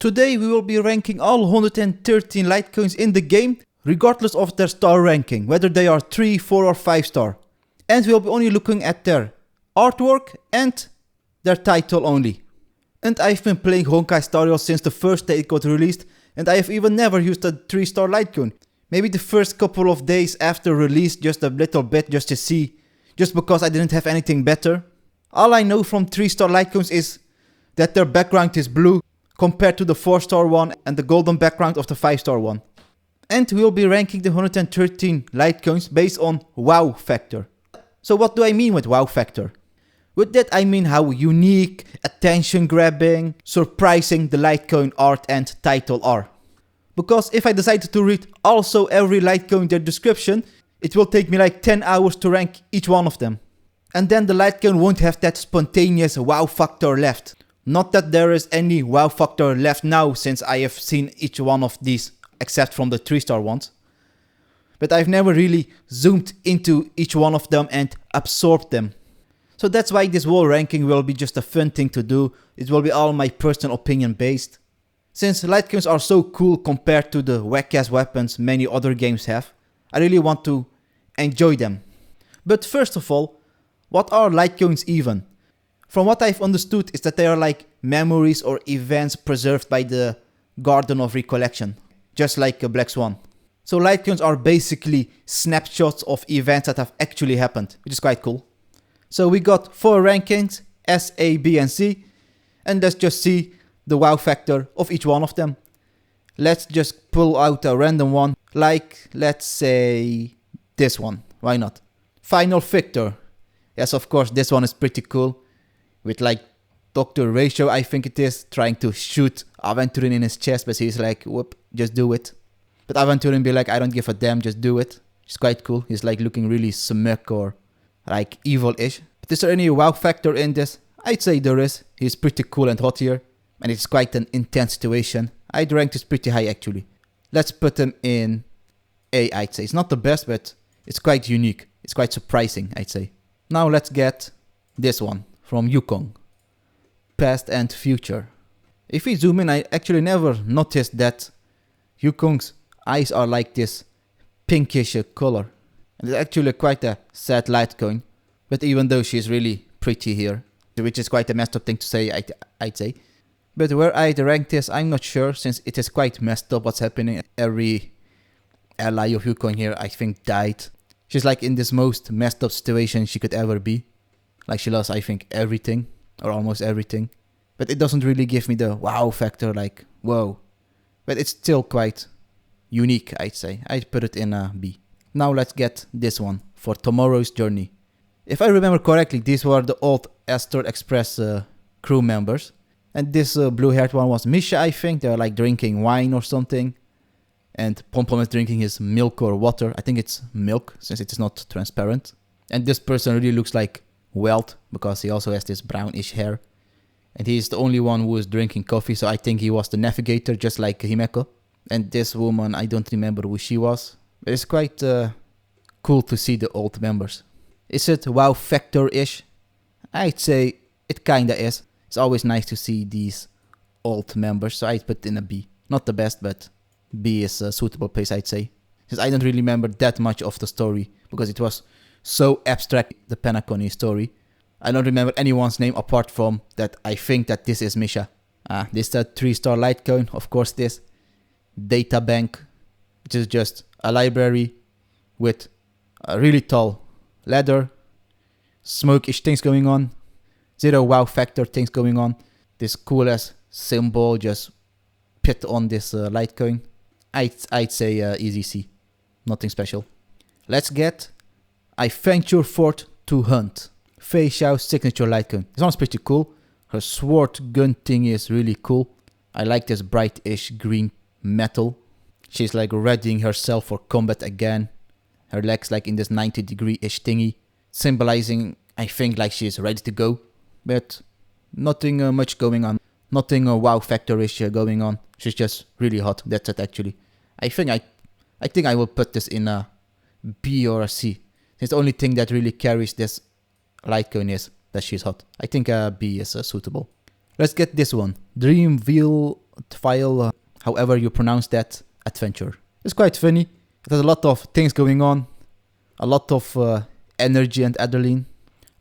Today we will be ranking all 113 Lightcones in the game, regardless of their star ranking, whether they are 3, 4 or 5 star. And we will be only looking at their artwork and their title only. And I've been playing Honkai Star Rail since the first day it got released, and I have even never used a 3 star Lightcone. Maybe the first couple of days after release, just a little bit just to see, just because I didn't have anything better. All I know from 3 star Lightcones is that their background is blue compared to the 4 star one and the golden background of the 5 star one. And we will be ranking the 113 Lightcones based on wow factor. So what do I mean with wow factor? With that I mean how unique, attention grabbing, surprising the Lightcone art and title are. Because if I decided to read also every Lightcone their description, it will take me like 10 hours to rank each one of them. And then the Lightcone won't have that spontaneous wow factor left. Not that there is any wow factor left now since I have seen each one of these except from the 3 star ones. But I've never really zoomed into each one of them and absorbed them. So that's why this whole ranking will be just a fun thing to do. It will be all my personal opinion based. Since Lightcones are so cool compared to the whack-ass weapons many other games have, I really want to enjoy them. But first of all, what are Lightcones even? From what I've understood is that they are like memories or events preserved by the Garden of Recollection, just like a Black Swan. So Lightcones are basically snapshots of events that have actually happened, which is quite cool. So we got 4 rankings, S, A, B and C, and let's just see the wow factor of each one of them. Let's just pull out a random one, like let's say this one, why not? Final Victor. Yes, of course this one is pretty cool, with like Dr. Ratio I think it is, trying to shoot Aventurin in his chest, but he's like, whoop, just do it. But Aventurin be like, I don't give a damn, just do it. It's quite cool, he's like looking really smirk or like evil-ish. But is there any wow factor in this? I'd say there is. He's pretty cool and hot here. And it's quite an intense situation. I'd rank this pretty high actually. Let's put him in A, I'd say. It's not the best, but it's quite unique. It's quite surprising, I'd say. Now let's get this one from Yukong. Past and Future. If we zoom in, I actually never noticed that Yukong's eyes are like this pinkish color. And it's actually quite a sad Lightcone. But even though she's really pretty here, which is quite a messed up thing to say, I'd say. But where I'd rank this, I'm not sure, since it is quite messed up what's happening. Every ally of Yukong here, I think, died. She's like in this most messed up situation she could ever be. Like she lost, I think, everything, or almost everything. But it doesn't really give me the wow factor, like, whoa. But it's still quite unique, I'd say. I'd put it in a B. Now let's get this one, for Tomorrow's Journey. If I remember correctly, these were the old Astor Express crew members. And this blue-haired one was Misha, I think. They were like drinking wine or something. And Pom Pom is drinking his milk or water. I think it's milk, since it is not transparent. And this person really looks like Welt, because he also has this brownish hair. And he's the only one who is drinking coffee, so I think he was the navigator, just like Himeko. And this woman, I don't remember who she was. But it's quite cool to see the old members. Is it wow factor-ish? I'd say it kinda is. It's always nice to see these old members, so I'd put in a B. Not the best, but B is a suitable place, I'd say. Since I don't really remember that much of the story, because it was so abstract, the Penacony story. I don't remember anyone's name apart from that I think that this is Misha. This is a 3 star Lightcone, of course this. Data bank, which is just a library with a really tall ladder, smoke-ish things going on, 0 wow factor things going on, this cool ass symbol just put on this Lightcone. I'd say easy C, nothing special. Let's get I Venture Forth to Hunt. Fei Xiao's signature Lightcone. This one's pretty cool. Her sword gun thing is really cool. I like this bright-ish green metal. She's like readying herself for combat again. Her legs like in this 90-degree-ish thingy, symbolizing, I think, like she's ready to go. But nothing much going on. Nothing wow factor-ish going on. She's just really hot. That's it actually. I think I will put this in a B or a C. It's the only thing that really carries this Lightcone is that she's hot. I think a B is suitable. Let's get this one. Dreamville file, however you pronounce that, adventure. It's quite funny. It has a lot of things going on, a lot of energy and adrenaline.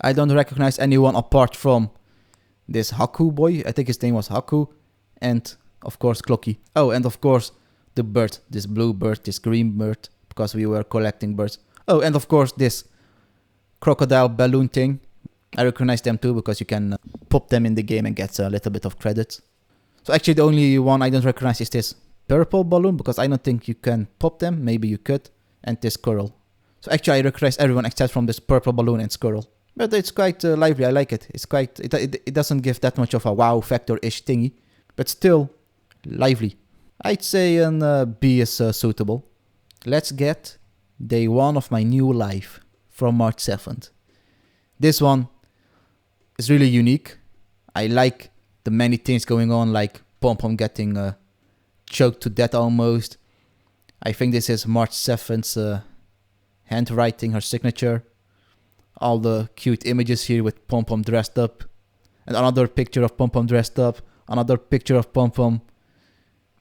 I don't recognize anyone apart from this Haku boy. I think his name was Haku. And of course Clocky. Oh, and of course the bird. This blue bird, this green bird. Because we were collecting birds. Oh, and of course this crocodile balloon thing. I recognize them too because you can pop them in the game and get a little bit of credits. So actually the only one I don't recognize is this purple balloon because I don't think you can pop them. Maybe you could. And this squirrel. So actually I recognize everyone except from this purple balloon and squirrel. But it's quite lively. I like it. It's quite. It doesn't give that much of a wow factor-ish thingy. But still lively. I'd say an B is suitable. Let's get day 1 of my new life from March 7th. This one is really unique. I like the many things going on, like Pom Pom getting choked to death almost. I think this is March 7th's handwriting, her signature. All the cute images here with Pom Pom dressed up. And another picture of Pom Pom dressed up. Another picture of Pom Pom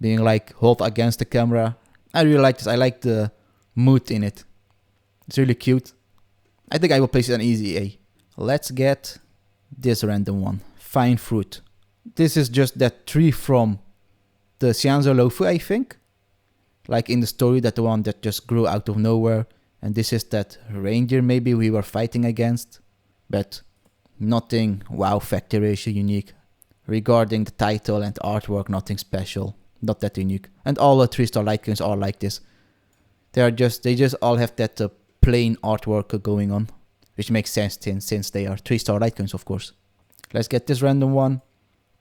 being like hold against the camera. I really like this. I like the mood in it. It's really cute. I think I will place it an easy A. Let's get this random one. Fine fruit. This is just that tree from the Xianzhou Lofu, I think. Like in the story, that the one that just grew out of nowhere. And this is that reindeer maybe we were fighting against. But nothing wow factor-ish unique. Regarding the title and artwork, nothing special. Not that unique. And all the 3-star Lightcones are like this. They just all have that plain artwork going on. Which makes sense since they are 3-star Lightcones, of course. Let's get this random one.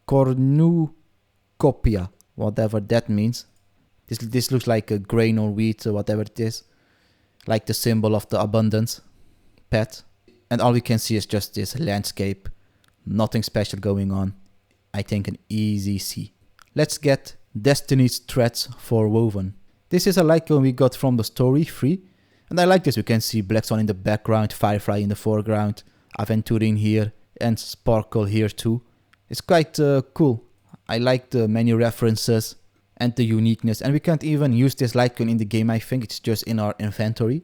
Cornucopia. Whatever that means. This looks like a grain or wheat or whatever it is. Like the symbol of the abundance. Pet. And all we can see is just this landscape. Nothing special going on. I think an easy C. Let's get Destiny's Threads for Woven. This is a Lightcone we got from the story free. And I like this. We can see Black Swan in the background, Firefly in the foreground, Aventurine here, and Sparkle here too. It's quite cool. I like the many references and the uniqueness. And we can't even use this Lightcone in the game, I think. It's just in our inventory.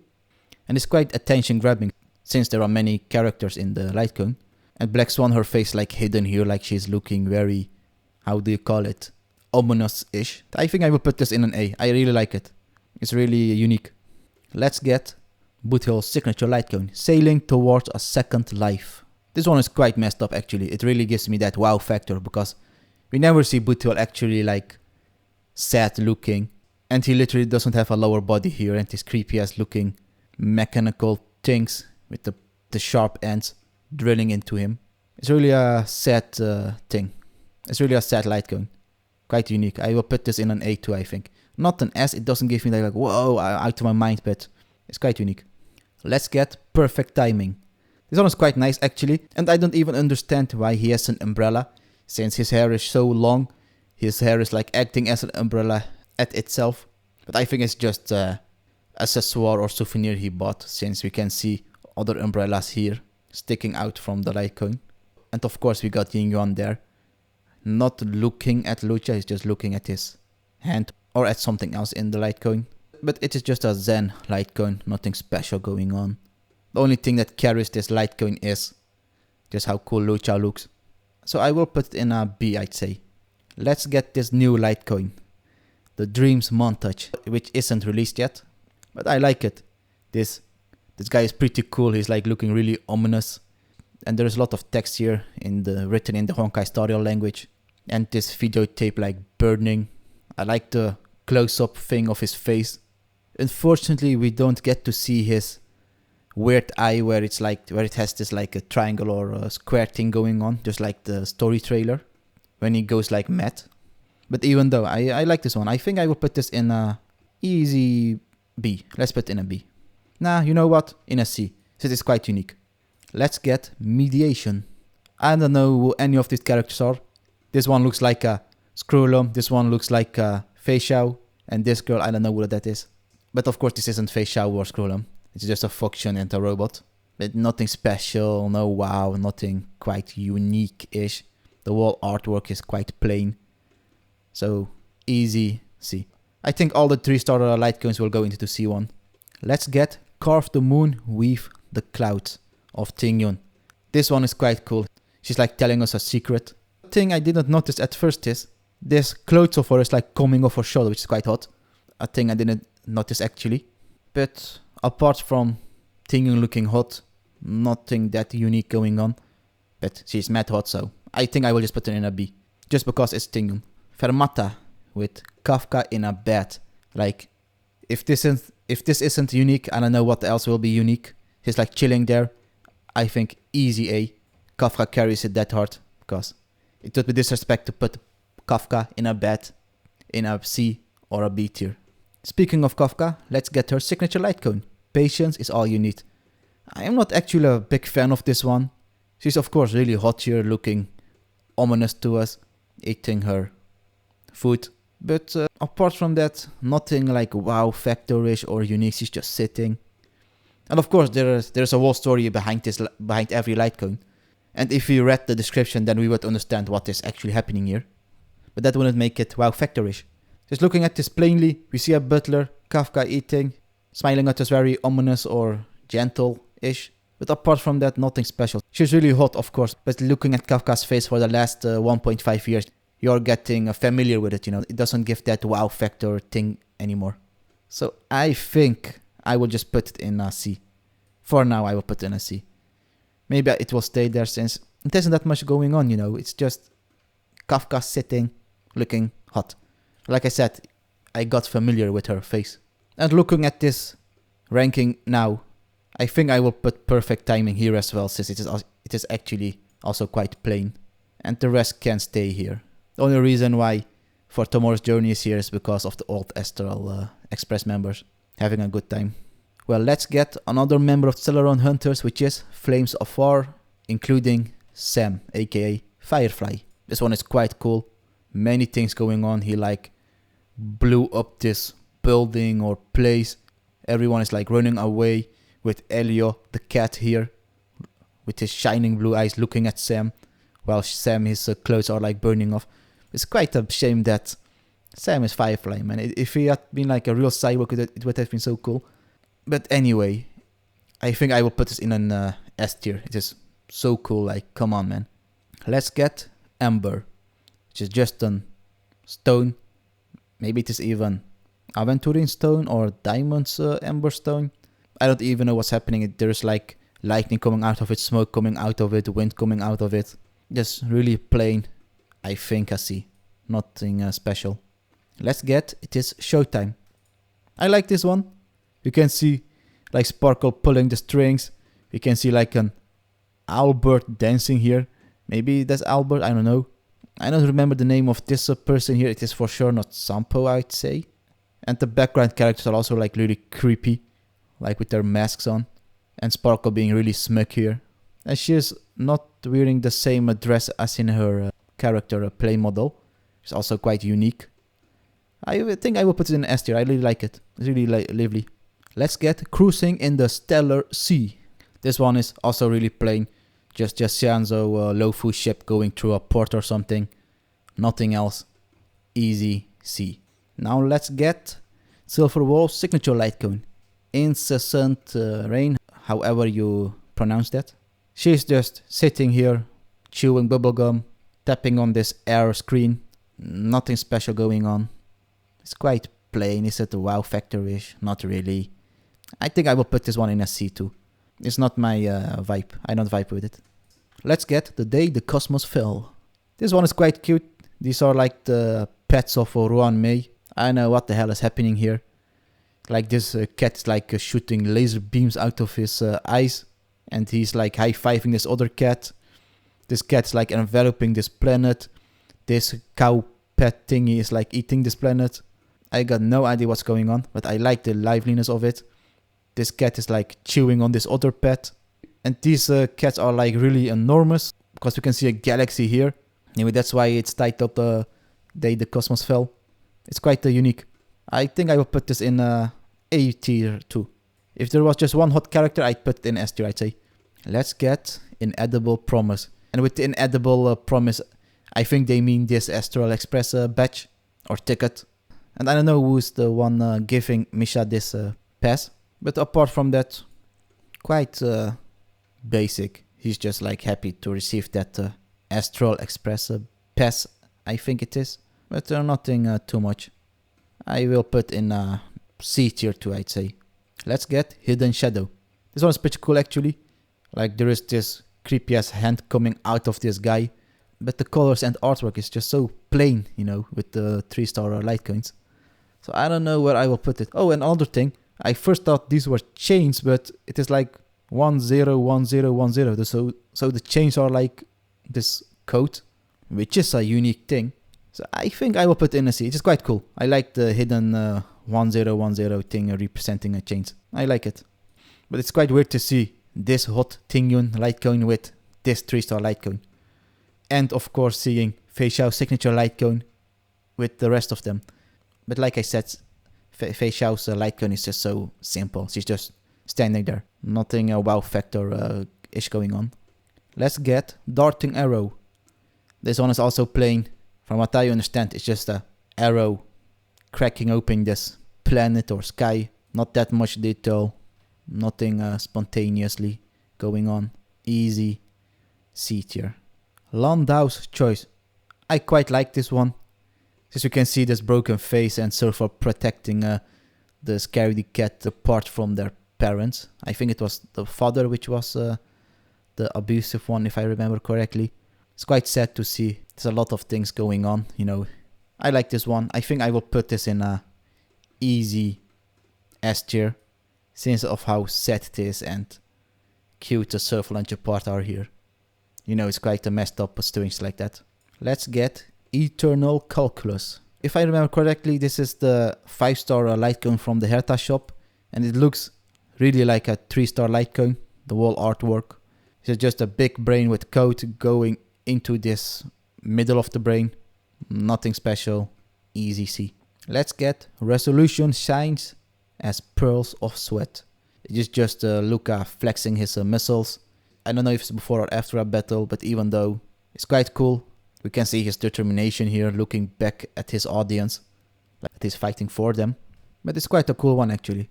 And it's quite attention grabbing since there are many characters in the Lightcone. And Black Swan, her face like hidden here, like she's looking very, how do you call it, ominous-ish. I think I will put this in an A. I really like it. It's really unique. Let's get Boothill's signature Lightcone, Sailing Towards a Second Life. This one is quite messed up actually. It really gives me that wow factor because we never see Boothill actually like sad looking. And he literally doesn't have a lower body here and his creepy ass looking mechanical things with the sharp ends drilling into him. It's really a sad thing. It's really a sad Lightcone. Quite unique. I will put this in an A too, I think. Not an S. It doesn't give me that like, whoa, out of my mind, but it's quite unique. Let's get Perfect Timing. This one is quite nice actually. And I don't even understand why he has an umbrella. Since his hair is so long, his hair is like acting as an umbrella at itself. But I think it's just accessoire or souvenir he bought, since we can see other umbrellas here sticking out from the Lightcone. And of course we got Tingyun there. Not looking at Lucha, he's just looking at his hand or at something else in the Lightcone. But it is just a Zen Lightcone, nothing special going on. The only thing that carries this Lightcone is just how cool Lucha looks. So I will put it in a B, I'd say. Let's get this new Lightcone, the Dreams Montage, which isn't released yet. But I like it. This guy is pretty cool. He's like looking really ominous. And there's a lot of text here written in the Honkai Starial language. And this videotape like burning. I like the close-up thing of his face. Unfortunately, we don't get to see his weird eye where it has this like a triangle or a square thing going on, just like the story trailer when he goes like mad. But even though I like this one, I think I will put this in a easy B. Let's put it in a B. Nah, you know what? In a C. So it is quite unique. Let's get Mediation. I don't know who any of these characters are. This one looks like a Scrollum. This one looks like a Fei Xiao. And this girl, I don't know what that is. But of course this isn't Fei Xiao or Scrollum. It's just a function and a robot. But nothing special, no wow, nothing quite unique-ish. The whole artwork is quite plain. So easy C. I think all the 3-star Lightcones will go into the C1. Let's get Carve the Moon, Weave the Clouds of Tingyun. This one is quite cool. She's like telling us a secret. The thing I didn't notice at first is this clothes of her is like coming off her shoulder, which is quite hot. A thing I didn't notice actually. But apart from Tingyun looking hot, nothing that unique going on. But she's mad hot, so I think I will just put her in a B. Just because it's Tingyun. Fermata with Kafka in a bed. Like, if this isn't unique, I don't know what else will be unique. He's like chilling there. I think easy A. Kafka carries it that hard. Because it would be disrespect to put Kafka in a bed in a C or a B tier. Speaking of Kafka, let's get her signature Lightcone. Patience is all you need. I am not actually a big fan of this one. She's of course really hot here, looking ominous to us, eating her food. But apart from that, nothing like wow factor-ish or unique. She's just sitting. And of course there's a whole story behind every Lightcone. And if we read the description, then we would understand what is actually happening here. But that wouldn't make it wow factor-ish. Just looking at this plainly, we see a butler, Kafka eating, smiling at us very ominous or gentle-ish. But apart from that, nothing special. She's really hot, of course, but looking at Kafka's face for the last 1.5 years, you're getting familiar with it, you know. It doesn't give that wow factor thing anymore. So I think I will just put it in a C. For now, I will put it in a C. Maybe it will stay there since it isn't that much going on, you know. It's just Kafka sitting, looking hot. Like I said, I got familiar with her face. And looking at this ranking now, I think I will put perfect timing here as well, since it is actually also quite plain. And the rest can stay here. The only reason why for Tomorrow's Journey is here is because of the old Astral Express members having a good time. Well, let's get another member of Celeron Hunters, which is Flames of War, including Sam, aka Firefly. This one is quite cool. Many things going on. He like blew up this building or place. Everyone is like running away with Elio, the cat here, with his shining blue eyes looking at Sam, while Sam, his clothes are like burning off. It's quite a shame that Sam is Firefly, man. If he had been like a real cyborg, it would have been so cool. But anyway, I think I will put this in an S tier. It is so cool, like, come on, man. Let's get Ember, which is just a stone. Maybe it is even Aventurine Stone or Diamond's Ember Stone. I don't even know what's happening. There's like lightning coming out of it, smoke coming out of it, wind coming out of it. Just really plain, I think, I see. Nothing special. Let's get, it is Showtime. I like this one. You can see like Sparkle pulling the strings. You can see like an Albert dancing here. Maybe that's Albert, I don't know. I don't remember the name of this person here. It is for sure not Sampo, I'd say. And the background characters are also like really creepy, like with their masks on. And Sparkle being really smug here. And she is not wearing the same dress as in her character play model. It's also quite unique. I think I will put it in S tier. I really like it. It's really lively. Let's get Cruising in the Stellar Sea. This one is also really plain. Just Xianzhou Lofu ship going through a port or something. Nothing else. Easy C. Now let's get Silver Wolf's signature Lightcone. Incessant Rain, however you pronounce that. She's just sitting here, chewing bubblegum, tapping on this air screen. Nothing special going on. It's quite plain. Is it a wow factor-ish? Not really. I think I will put this one in a C too. It's not my vibe. I don't vibe with it. Let's get The Day the Cosmos Fell. This one is quite cute. These are like the pets of Ruan Mei. I don't know what the hell is happening here. Like this cat is like shooting laser beams out of his eyes. And he's like high-fiving this other cat. This cat's like enveloping this planet. This cow pet thingy is like eating this planet. I got no idea what's going on, but I like the liveliness of it. This cat is like chewing on this other pet. And these cats are like really enormous, because we can see a galaxy here. Maybe that's why it's titled The Day the Cosmos Fell. It's quite unique. I think I will put this in A tier too. If there was just one hot character, I'd put it in S tier, I'd say. Let's get Inedible Promise. And with the Inedible Promise, I think they mean this Astral Express badge. or ticket. And I don't know who's the one giving Misha this pass. But apart from that, quite basic. He's just like happy to receive that Astral Express pass, I think it is. But nothing too much. I will put in C tier 2, I'd say. Let's get Hidden Shadow. This one is pretty cool actually. Like there is this creepy ass hand coming out of this guy. But the colors and artwork is just so plain, you know, with the 3-star Lightcones. So I don't know where I will put it. Oh, and another thing. I first thought these were chains, but it is like 101010. So the chains are like this code, which is a unique thing. So I think I will put in a C. It is quite cool. I like the hidden 1010 thing representing chains. I like it. But it's quite weird to see this hot Tingyun Lightcone with this 3-star Lightcone. And of course seeing Fei Xiao's signature Lightcone with the rest of them. But like I said, Fei Xiao's Lightcone is just so simple. She's just standing there. Nothing wow factor is going on. Let's get Darting Arrow. This one is also plain. From what I understand, it's just a arrow cracking open this planet or sky. Not that much detail. Nothing spontaneously going on. Easy C tier. Landau's Choice. I quite like this one. As you can see, this broken face and Surfer protecting the scaredy cat apart from their parents. I think it was the father which was the abusive one, if I remember correctly. It's quite sad to see. There's a lot of things going on, you know. I like this one. I think I will put this in a easy S tier, since of how sad it is and cute the Surf Launcher part are here. You know, it's quite a messed up strange like that. Let's get Eternal Calculus. If I remember correctly, this is the 5-star Lightcone from the Herta shop. And it looks really like a 3-star Lightcone. The wall artwork. It's just a big brain with code going into this middle of the brain. Nothing special. Easy C. Let's get Resolution Shines as Pearls of Sweat. It's just Luca flexing his muscles. I don't know if it's before or after a battle, but even though it's quite cool. We can see his determination here, looking back at his audience, like he's fighting for them. But it's quite a cool one actually.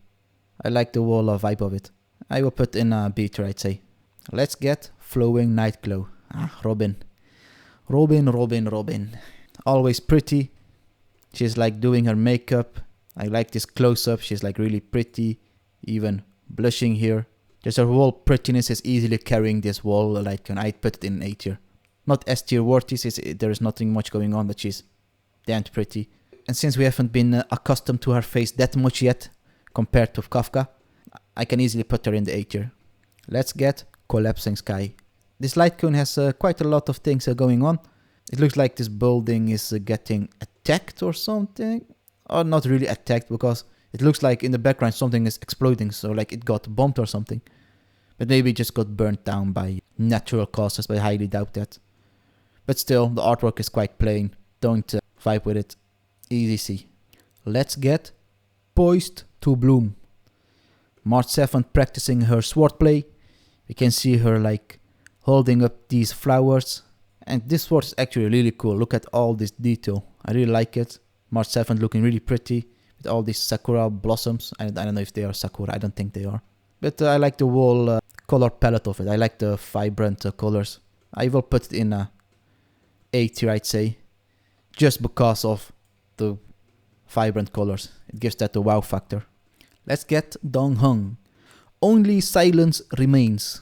I like the whole vibe of it. I will put in a B tier, I'd say. Let's get Flowing Night Glow. Robin. Robin. Always pretty. She's like doing her makeup. I like this close-up. She's like really pretty. Even blushing here. Just her whole prettiness is easily carrying this wall. Like, I'd put it in A tier. Not S tier worthy, there is nothing much going on, but she's damned pretty. And since we haven't been accustomed to her face that much yet, compared to Kafka, I can easily put her in the A tier. Let's get Collapsing Sky. This Lightcone has quite a lot of things going on. It looks like this building is getting attacked or something. Or not really attacked, because it looks like in the background something is exploding, so like it got bombed or something. But maybe it just got burnt down by natural causes, but I highly doubt that. But still, the artwork is quite plain. Don't vibe with it. Easy C. Let's get Poised to Bloom. March 7th practicing her swordplay. We can see her like holding up these flowers. And this sword is actually really cool. Look at all this detail. I really like it. March 7th looking really pretty. With all these sakura blossoms. I don't know if they are sakura. I don't think they are. But I like the whole color palette of it. I like the vibrant colors. I will put it in a A tier, I'd say, just because of the vibrant colors. It gives that the wow factor. Let's get Dong Hong. Only Silence Remains.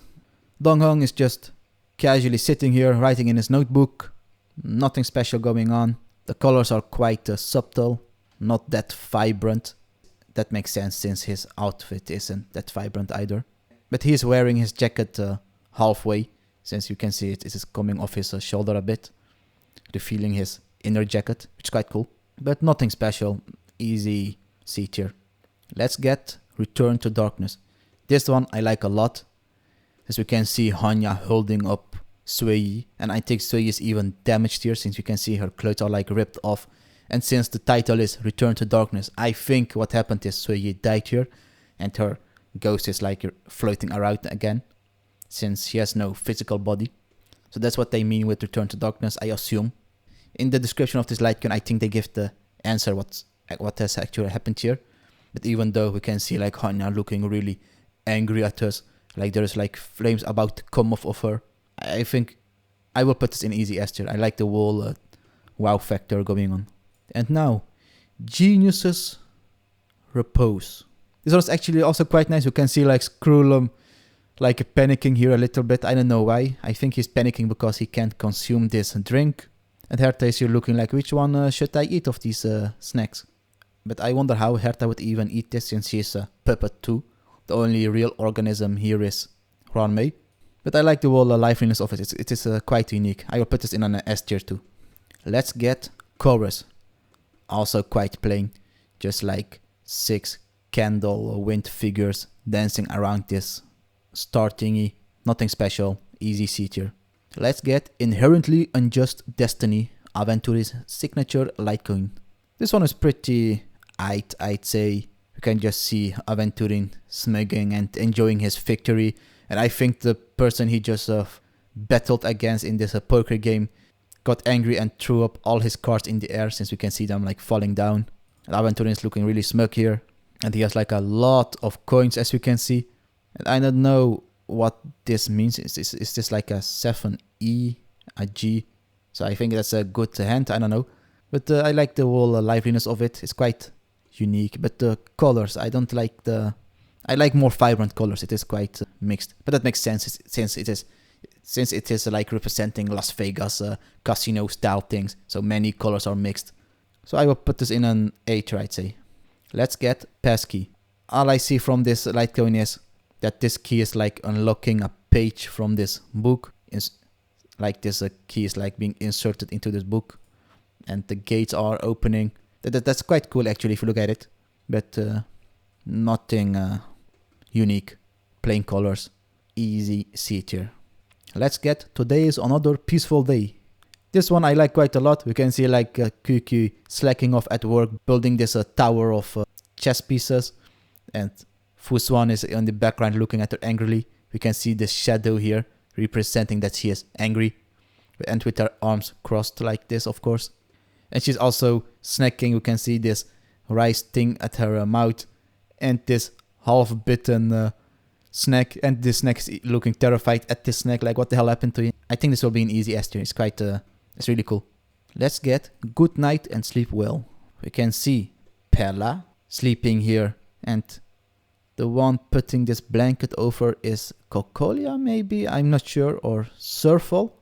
Dong Hong is just casually sitting here writing in his notebook. Nothing special going on. The colors are quite subtle, not that vibrant. That makes sense since his outfit isn't that vibrant either. But he is wearing his jacket halfway, since you can see it is coming off his shoulder a bit, revealing his inner jacket, which is quite cool. But nothing special, easy C tier. Let's get Return to Darkness. This one I like a lot, as we can see Hanya holding up Sui, and I think Sui is even damaged here, since you can see her clothes are like ripped off. And since the title is Return to Darkness, I think what happened is Sui died here, and her ghost is like floating around again, since she has no physical body. So that's what they mean with Return to Darkness, I assume. In the description of this Lightcone, I think they give the answer what has actually happened here. But even though we can see like Hanya looking really angry at us, like there's like flames about to come off of her, I think I will put this in easy S tier. I like the whole wow factor going on. And now, Genius's Repose. This one is actually also quite nice. You can see like Skrullum like panicking here a little bit. I don't know why. I think he's panicking because he can't consume this drink. And Hertha is here looking like, which one should I eat of these snacks? But I wonder how Hertha would even eat this since she's a puppet too. The only real organism here is Ranmei. But I like the whole liveliness of it. It is quite unique. I will put this in an S tier too. Let's get Chorus. Also quite plain. Just like 6 candle wind figures dancing around this star thingy. Nothing special. Easy C tier. Let's get Inherently Unjust Destiny, Aventuri's signature Lightcone. This one is pretty I'd say. You can just see Aventurin smugging and enjoying his victory. And I think the person he just battled against in this poker game got angry and threw up all his cards in the air, since we can see them like falling down. And Aventurin is looking really smug here. And he has like a lot of coins, as you can see. And I don't know what this means. Is this like a 7E, a G? So I think that's a good hand, I don't know. But I like the whole liveliness of it. It's quite unique. But the colors, I don't like I like more vibrant colors. It is quite mixed. But that makes sense since it is like representing Las Vegas casino style things. So many colors are mixed. So I will put this in an 8, I'd say. Let's get Passkey. All I see from this Lightcone is that this key is like unlocking a page from this book. Like this key is like being inserted into this book. And the gates are opening. That's quite cool actually if you look at it. But nothing unique. Plain colors. Easy C tier. Let's get Today is Another Peaceful Day. This one I like quite a lot. We can see like QQ slacking off at work, building this tower of chess pieces. And Fuswan is in the background looking at her angrily. We can see the shadow here representing that she is angry. And with her arms crossed like this, of course. And she's also snacking. You can see this rice thing at her mouth. And this half-bitten snack. And this snack is looking terrified at this snack. Like, what the hell happened to you? I think this will be an easy S tier. It's quite, it's really cool. Let's get Good Night and Sleep Well. We can see Pella sleeping here. And the one putting this blanket over is Kokolia, maybe? I'm not sure. Or Surfall.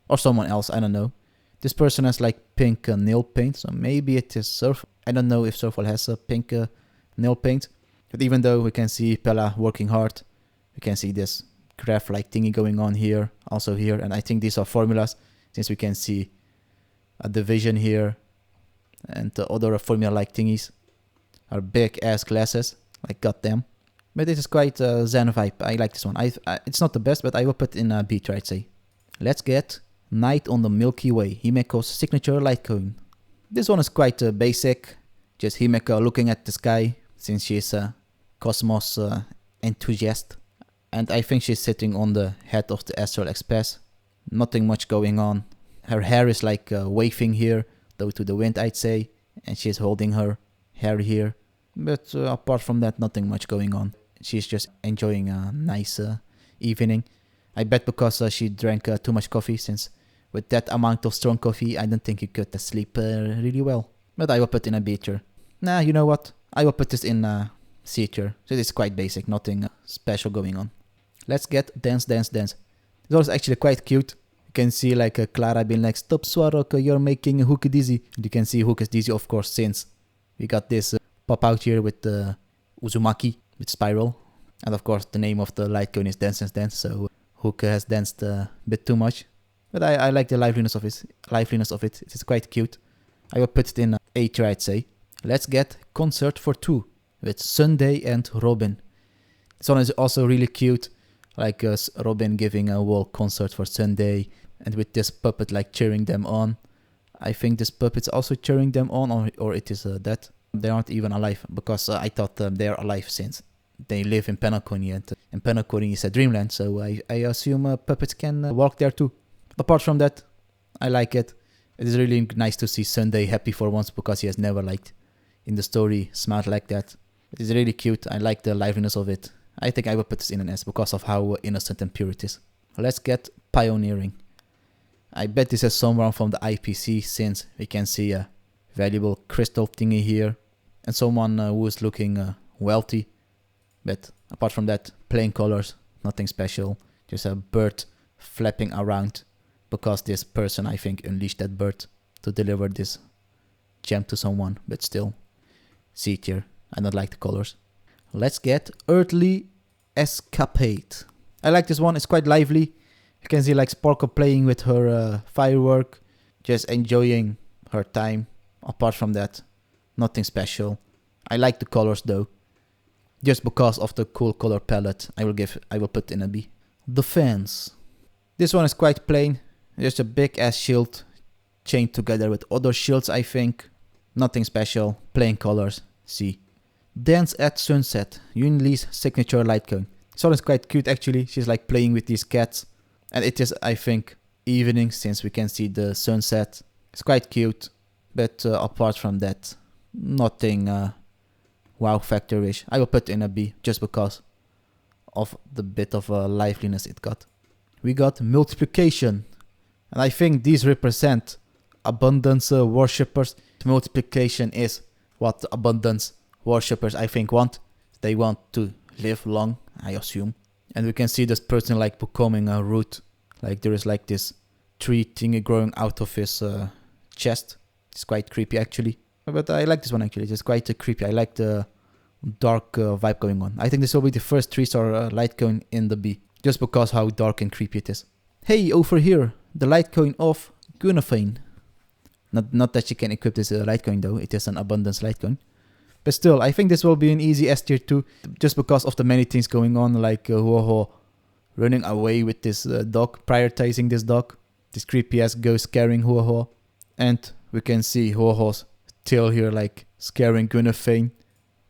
Or someone else, I don't know. This person has like pink nail paint, so maybe it is Surf. I don't know if Surfall has a pink nail paint. But even though we can see Pella working hard, we can see this graph-like thingy going on here, also here. And I think these are formulas, since we can see a division here. And the other formula-like thingies are big-ass glasses, like goddamn. But it is quite Zen vibe. I like this one. It's not the best, but I will put in a B, I'd say. Let's get Night on the Milky Way, Himeko's signature Lightcone. This one is quite basic, just Himeko looking at the sky, since she's a cosmos enthusiast. And I think she's sitting on the head of the Astral Express. Nothing much going on. Her hair is like waving here, though to the wind I'd say, and she's holding her hair here. But apart from that, nothing much going on. She's just enjoying a nice evening. I bet because she drank too much coffee, since with that amount of strong coffee, I don't think you could sleep really well. But I will put in a B tier. Nah, you know what? I will put this in C tier. So it's quite basic, nothing special going on. Let's get Dance, Dance, Dance. This was actually quite cute. You can see like Clara being like, "Stop Swarok, you're making Hook dizzy." And you can see Hook is dizzy, of course, since we got this pop out here with Uzumaki, with Spiral. And of course, the name of the Lightcone is Dance, Dance, Dance, so Hook has danced a bit too much. But I like the liveliness of it. It is quite cute. I will put it in A tier, I'd say. Let's get Concert for Two with Sunday and Robin. This one is also really cute. Like Robin giving a whole concert for Sunday. And with this puppet like cheering them on. I think this puppet's also cheering them on, or it is that. They aren't even alive, because I thought they're alive since they live in Penacony, and Penacony is a dreamland, so I assume puppets can walk there too. Apart from that, I like it. It is really nice to see Sunday happy for once because he has never liked in the story smiled like that. It is really cute. I like the liveliness of it. I think I will put this in an S because of how innocent and pure it is. Let's get pioneering. I bet this is someone from the IPC since we can see a valuable crystal thingy here and someone who is looking wealthy. But apart from that, plain colors, nothing special. Just a bird flapping around because this person, I think, unleashed that bird to deliver this gem to someone. But still, C tier. I don't like the colors. Let's get Earthly Escapade. I like this one. It's quite lively. You can see like Sparkle playing with her firework, just enjoying her time. Apart from that, nothing special. I like the colors though. Just because of the cool color palette, I will put in a B. Defense. This one is quite plain. Just a big ass shield chained together with other shields, I think. Nothing special. Plain colors. C. Dance at Sunset. Yun Lee's signature Lightcone. This one is quite cute actually. She's like playing with these cats. And it is, I think, evening since we can see the sunset. It's quite cute. But apart from that, nothing wow factor-ish. I will put in a B just because of the bit of liveliness it got. We got Multiplication. And I think these represent abundance worshippers. Multiplication is what the abundance worshippers, I think, want. They want to live long, I assume. And we can see this person like becoming a root. Like there is like this tree thingy growing out of his chest. It's quite creepy actually. But I like this one actually. It's quite creepy. I like the dark vibe going on. I think this will be the first 3-star Lightcone in the B. Just because how dark and creepy it is. Hey, over here, the Lightcone of Gunafane. Not that you can equip this Lightcone though. It is an abundance Lightcone. But still, I think this will be an easy S tier too. Just because of the many things going on. Like Huoho running away with this dog. Prioritizing this dog. This creepy ass ghost scaring Huoho. And we can see Huoho's tail here like scaring Gunafane.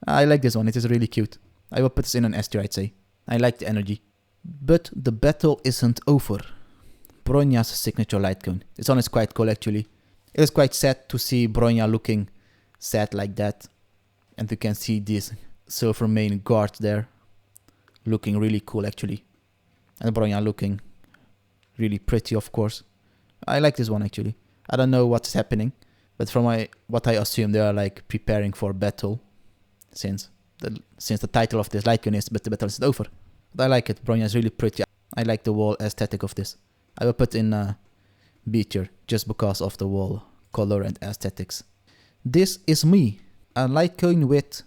I like this one. It is really cute. I will put this in an S tier, I'd say. I like the energy. But the battle isn't over. Bronya's signature Lightcone. This one is quite cool actually. It is quite sad to see Bronya looking sad like that. And you can see this silver main guard there. Looking really cool actually. And Bronya looking really pretty, of course. I like this one actually. I don't know what's happening. But from what I assume, they are like preparing for battle. Since the title of this Lightcone is But the Battle is Over. But I like it. Bronya is really pretty. I like the wall aesthetic of this. I will put in B tier just because of the wall color and aesthetics. This is me. A Lightcone with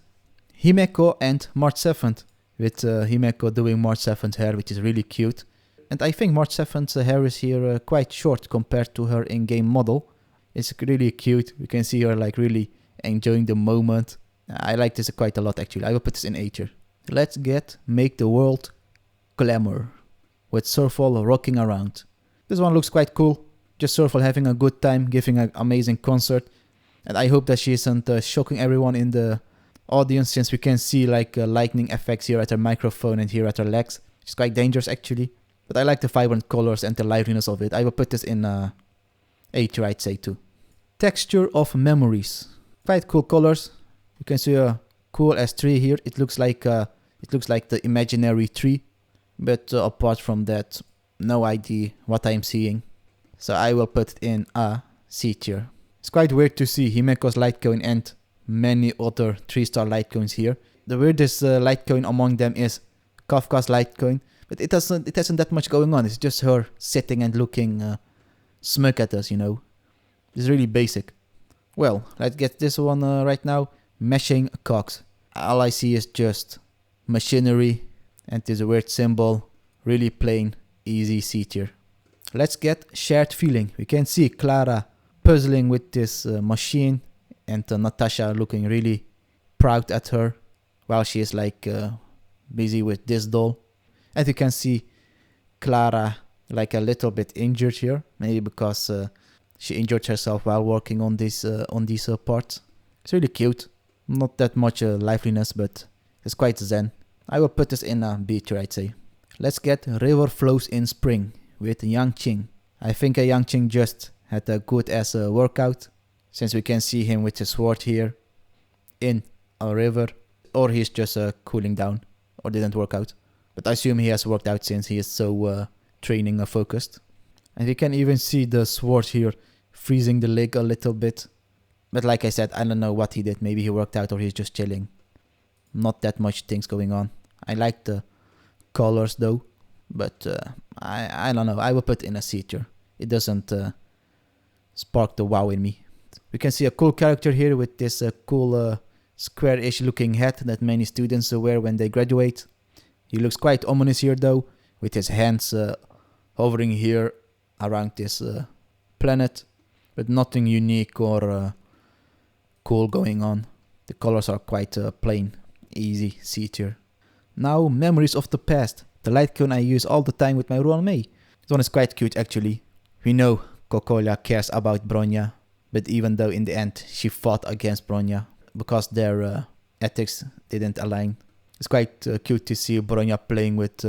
Himeko and March 7th. With Himeko doing March 7th hair, which is really cute. And I think March 7th's hair is here quite short compared to her in-game model. It's really cute. You can see her like really enjoying the moment. I like this quite a lot actually. I will put this in A tier. Let's get Make the World Glamour. With Surfall rocking around. This one looks quite cool. Just Surfall having a good time, giving an amazing concert. And I hope that she isn't shocking everyone in the audience, since we can see like lightning effects here at her microphone and here at her legs. It's quite dangerous actually. But I like the vibrant colors and the liveliness of it. I will put this in A tier, I'd say too. Texture of Memories. Quite cool colors. You can see a cool S tree here. It looks like the imaginary tree. But apart from that, no idea what I'm seeing. So I will put it in a C tier. It's quite weird to see Himeko's Lightcone and many other 3-star Lightcones here. The weirdest Lightcone among them is Kafka's Lightcone. But it hasn't that much going on. It's just her sitting and looking smug at us, you know. It's really basic. Well, let's get this one right now. Meshing Cogs. All I see is just machinery and there's a weird symbol. Really plain, easy C tier. Let's get Shared Feeling. We can see Clara puzzling with this machine and Natasha looking really proud at her while she is like busy with this doll. And you can see Clara like a little bit injured here, maybe because she injured herself while working on these parts. It's really cute. Not that much liveliness, but it's quite zen. I will put this in a B tier, I'd say. Let's get River Flows in Spring with Yang Qing. I think Yang Qing just had a good as a workout, since we can see him with his sword here in a river, or he's just cooling down or didn't work out. But I assume he has worked out since he is so training focused. And we can even see the sword here freezing the leg a little bit. But like I said, I don't know what he did. Maybe he worked out or he's just chilling. Not that much things going on. I like the colors though, but I don't know. I will put in a C tier. It doesn't spark the wow in me. We can see a cool character here with this cool square-ish looking hat that many students wear when they graduate. He looks quite ominous here though, with his hands hovering here around this planet, but nothing unique or cool going on. The colors are quite plain, easy, C tier. Now, memories of the past. The Lightcone I use all the time with my Royal May. This one is quite cute actually. We know Cocolia cares about Bronya, but even though in the end she fought against Bronya because their ethics didn't align. It's quite cute to see Bronya playing with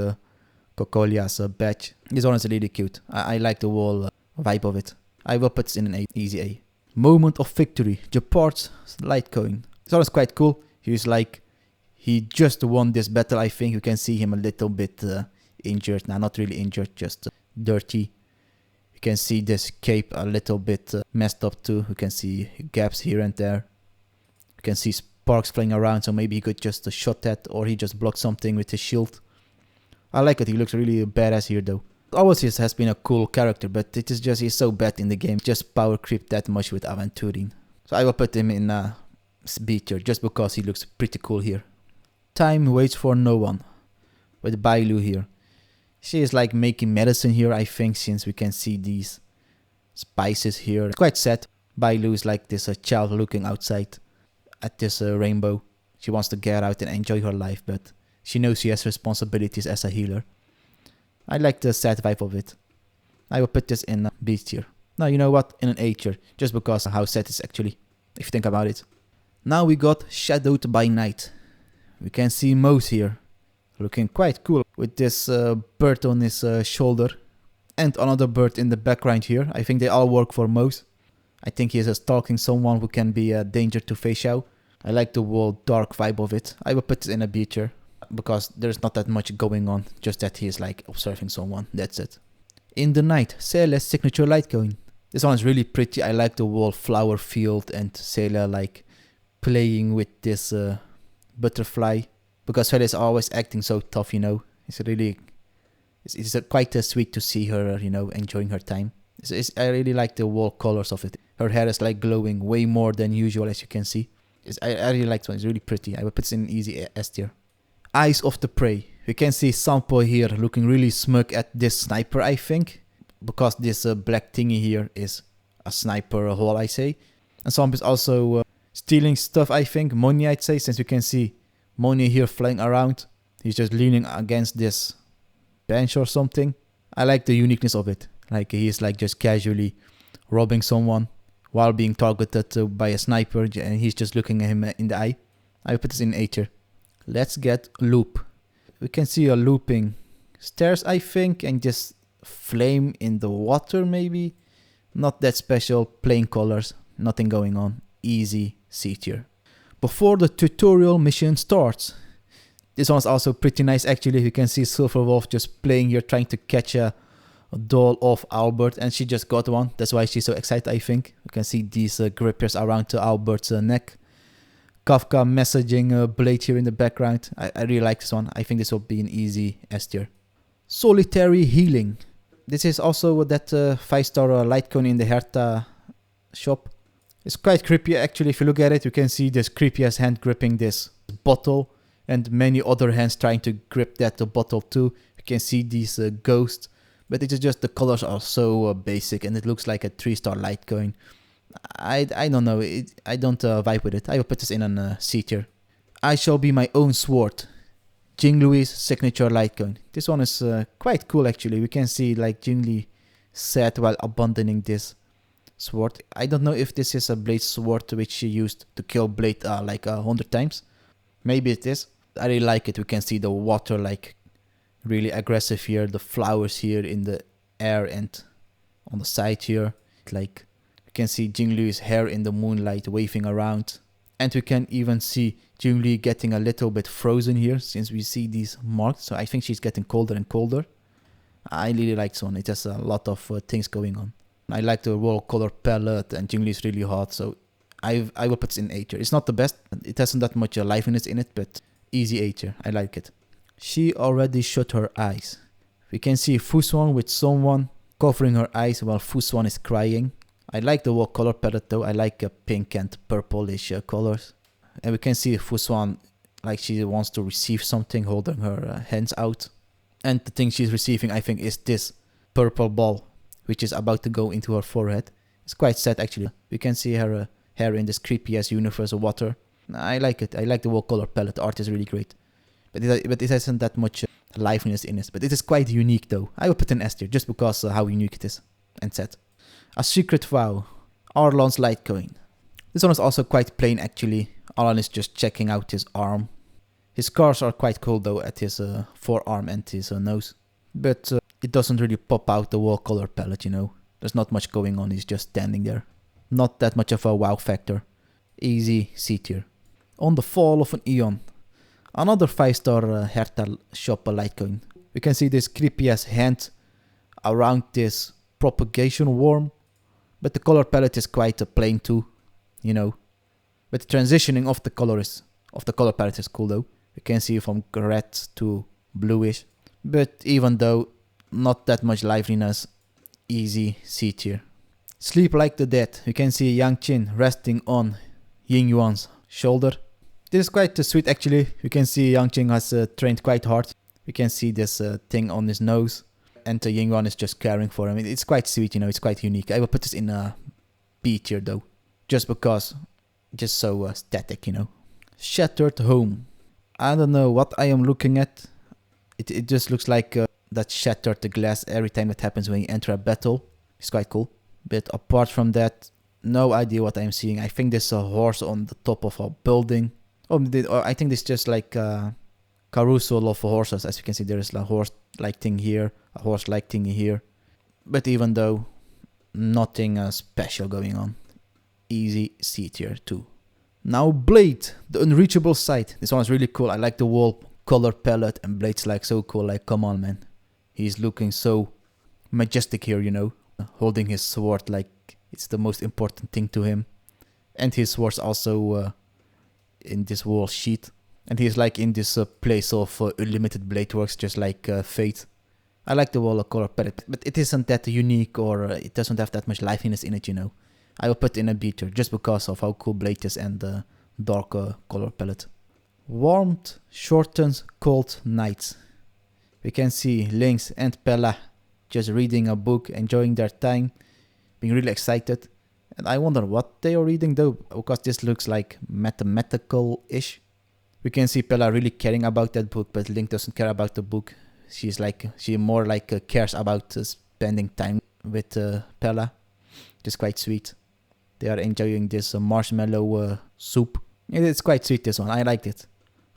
Cocolia's badge. This one is really cute. I like the whole vibe of it. I will put this in an A, easy A. Moment of victory. Japard's Lightcone. This one is quite cool. He's like, he just won this battle, I think. You can see him a little bit injured. Nah, not really injured, just dirty. You can see this cape a little bit messed up too. You can see gaps here and there. You can see sparks flying around, so maybe he could just shot that, or he just blocked something with his shield. I like it. He looks really badass here though. Always has been a cool character, but it is just he's so bad in the game. Just power creep that much with Aventurine. So I will put him in B tier just because he looks pretty cool here. Time waits for no one. With Bailu here. She is like making medicine here, I think, since we can see these spices here. It's quite sad. Bailu is like this child looking outside at this rainbow. She wants to get out and enjoy her life, but she knows she has responsibilities as a healer. I like the sad vibe of it. I will put this in B tier. Now, you know what? In an A tier. Just because of how sad it is actually, if you think about it. Now we got Shadowed by Night. We can see Mose here. Looking quite cool. With this bird on his shoulder. And another bird in the background here. I think they all work for Mose. I think he is stalking someone who can be a danger to Fei Xiao. I like the whole dark vibe of it. I will put this in a B tier. Because there's not that much going on, just that he is like observing someone, that's it. In the Night, Celia's signature Lightcone. This one is really pretty. I like the whole flower field and Celia like playing with this butterfly. Because Celia is always acting so tough, you know. It's really, it's quite sweet to see her, you know, enjoying her time. I really like the whole colors of it. Her hair is like glowing way more than usual, as you can see. I really like this one, it's really pretty. I will put it in easy S tier. Eyes of the Prey. We can see Sampo here looking really smug at this sniper, I think. Because this black thingy here is a sniper hole, I say. And Sampo is also stealing stuff, I think. Money, I'd say, since we can see Money here flying around. He's just leaning against this bench or something. I like the uniqueness of it. Like he's like just casually robbing someone while being targeted by a sniper. And he's just looking at him in the eye. I will put this in A tier. Let's get Loop. We can see a looping stairs, I think, and just flame in the water maybe. Not that special, plain colors, nothing going on. Easy C tier. Before the tutorial mission starts. This one's also pretty nice actually. You can see Silver Wolf just playing here, trying to catch a doll of Albert, and she just got one. That's why she's so excited, I think. You can see these grippers around Albert's neck. Kafka messaging blade here in the background. I really like this one. I think this will be an easy S tier. Solitary Healing. This is also that 5-star Lightcone in the Herta shop. It's quite creepy actually. If you look at it, you can see this creepy ass hand gripping this bottle. And many other hands trying to grip that bottle too. You can see these ghosts. But it's just the colors are so basic. And it looks like a 3-star Lightcone. I don't know, I don't vibe with it. I will put this in an C tier. I Shall Be My Own Sword. Jinglui's signature Lightcone. This one is quite cool actually. We can see like Jinglui sad while abandoning this sword. I don't know if this is a blade sword which she used to kill Blade like 100 times. Maybe it is. I really like it. We can see the water like really aggressive here. The flowers here in the air and on the side here. Like, you can see Jingliu's hair in the moonlight waving around. And we can even see Jingliu getting a little bit frozen here, since we see these marks. So I think she's getting colder and colder. I really like this one. It has a lot of things going on. I like the raw color palette, and Jingliu is really hot, so I will put this in A tier. It's not the best. It hasn't that much liveliness in it, but easy A tier. I like it. She already shut her eyes. We can see Fuswan with someone covering her eyes while Fuswan is crying. I like the raw color palette though. I like pink and purplish colors. And we can see Fuswan like she wants to receive something, holding her hands out. And the thing she's receiving, I think, is this purple ball, which is about to go into her forehead. It's quite sad actually. We can see her hair in this creepy ass universe of water. I like it. I like the raw color palette. The art is really great. But it hasn't that much liveliness in it. But it is quite unique though. I will put an S tier just because how unique it is and sad. A Secret Vow. Arlon's Lightcoin. This one is also quite plain actually. Arlon is just checking out his arm. His scars are quite cool though at his forearm and his nose. But it doesn't really pop out the raw color palette, you know. There's not much going on. He's just standing there. Not that much of a wow factor. Easy C tier. On the Fall of an Eon. Another 5-star Herta shop Lightcoin. We can see this creepy ass hand around this propagation worm. But the color palette is quite plain too, you know. But the transitioning of the color palette is cool though. You can see from red to bluish. But even though not that much liveliness, easy C tier. Sleep Like the Dead. You can see Yang Qin resting on Ying Yuan's shoulder. This is quite sweet actually. You can see Yang Qin has trained quite hard. We can see this thing on his nose. And Ying Yuan is just caring for him. It's quite sweet, you know, it's quite unique. I will put this in a B tier though. Just because, just so static, you know. Shattered Home. I don't know what I am looking at. It just looks like that shattered the glass every time that happens when you enter a battle. It's quite cool. But apart from that, no idea what I'm seeing. I think there's a horse on the top of a building. Or I think this is just like a carousel of horses. As you can see, there is a horse-like thing here, a horse-like thing here. But even though, nothing special going on. Easy C tier too. Now Blade, the Unreachable Sight. This one is really cool. I like the whole color palette, and Blade's like so cool. Like, come on, man. He's looking so majestic here, you know. Holding his sword like it's the most important thing to him. And his sword's also in this whole sheet. And he's like in this place of unlimited blade works, just like Fate. I like the whole color palette, but it isn't that unique, or it doesn't have that much liveliness in it, you know. I will put in a B tier just because of how cool Blade is and the dark color palette. Warmth shortens cold nights. We can see Lynx and Pella just reading a book, enjoying their time, being really excited. And I wonder what they are reading though, because this looks like mathematical-ish. We can see Pella really caring about that book, but Link doesn't care about the book. She more like cares about spending time with Pella. It's quite sweet. They are enjoying this marshmallow soup. It's quite sweet, this one. I liked it.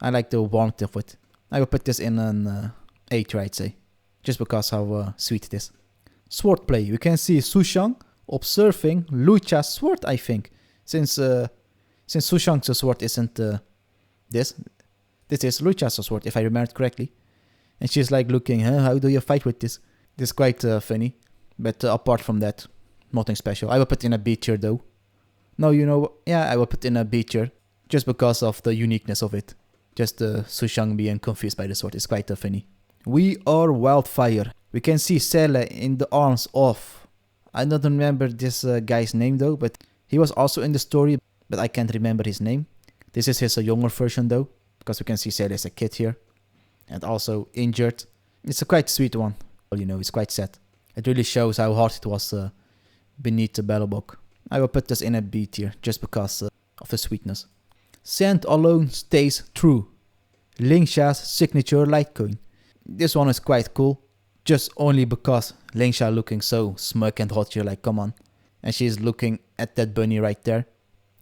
I like the warmth of it. I will put this in an A tier, I'd say. Just because how sweet it is. Swordplay. We can see Sushang observing Lucha's sword, I think. Since Sushang's sword isn't this is Lucha's sword, if I remember correctly. And she's like looking, how do you fight with this? This is quite funny. But apart from that, nothing special. I will put in a B tier though. No, you know, yeah, I will put in a B tier. Just because of the uniqueness of it. Just Sushang being confused by the sword is quite funny. We Are Wildfire. We can see Sele in the arms of... I don't remember this guy's name though, but he was also in the story, but I can't remember his name. This is his younger version though, because we can see Sele as a kid here. And also injured. It's a quite sweet one. You know, it's quite sad. It really shows how hard it was beneath the Battlebook. I will put this in a B tier, just because of the sweetness. Sand Alone Stays True. Lingsha's signature Lightcoin. This one is quite cool. Just only because Lingsha looking so smug and hot here, like come on. And she's looking at that bunny right there.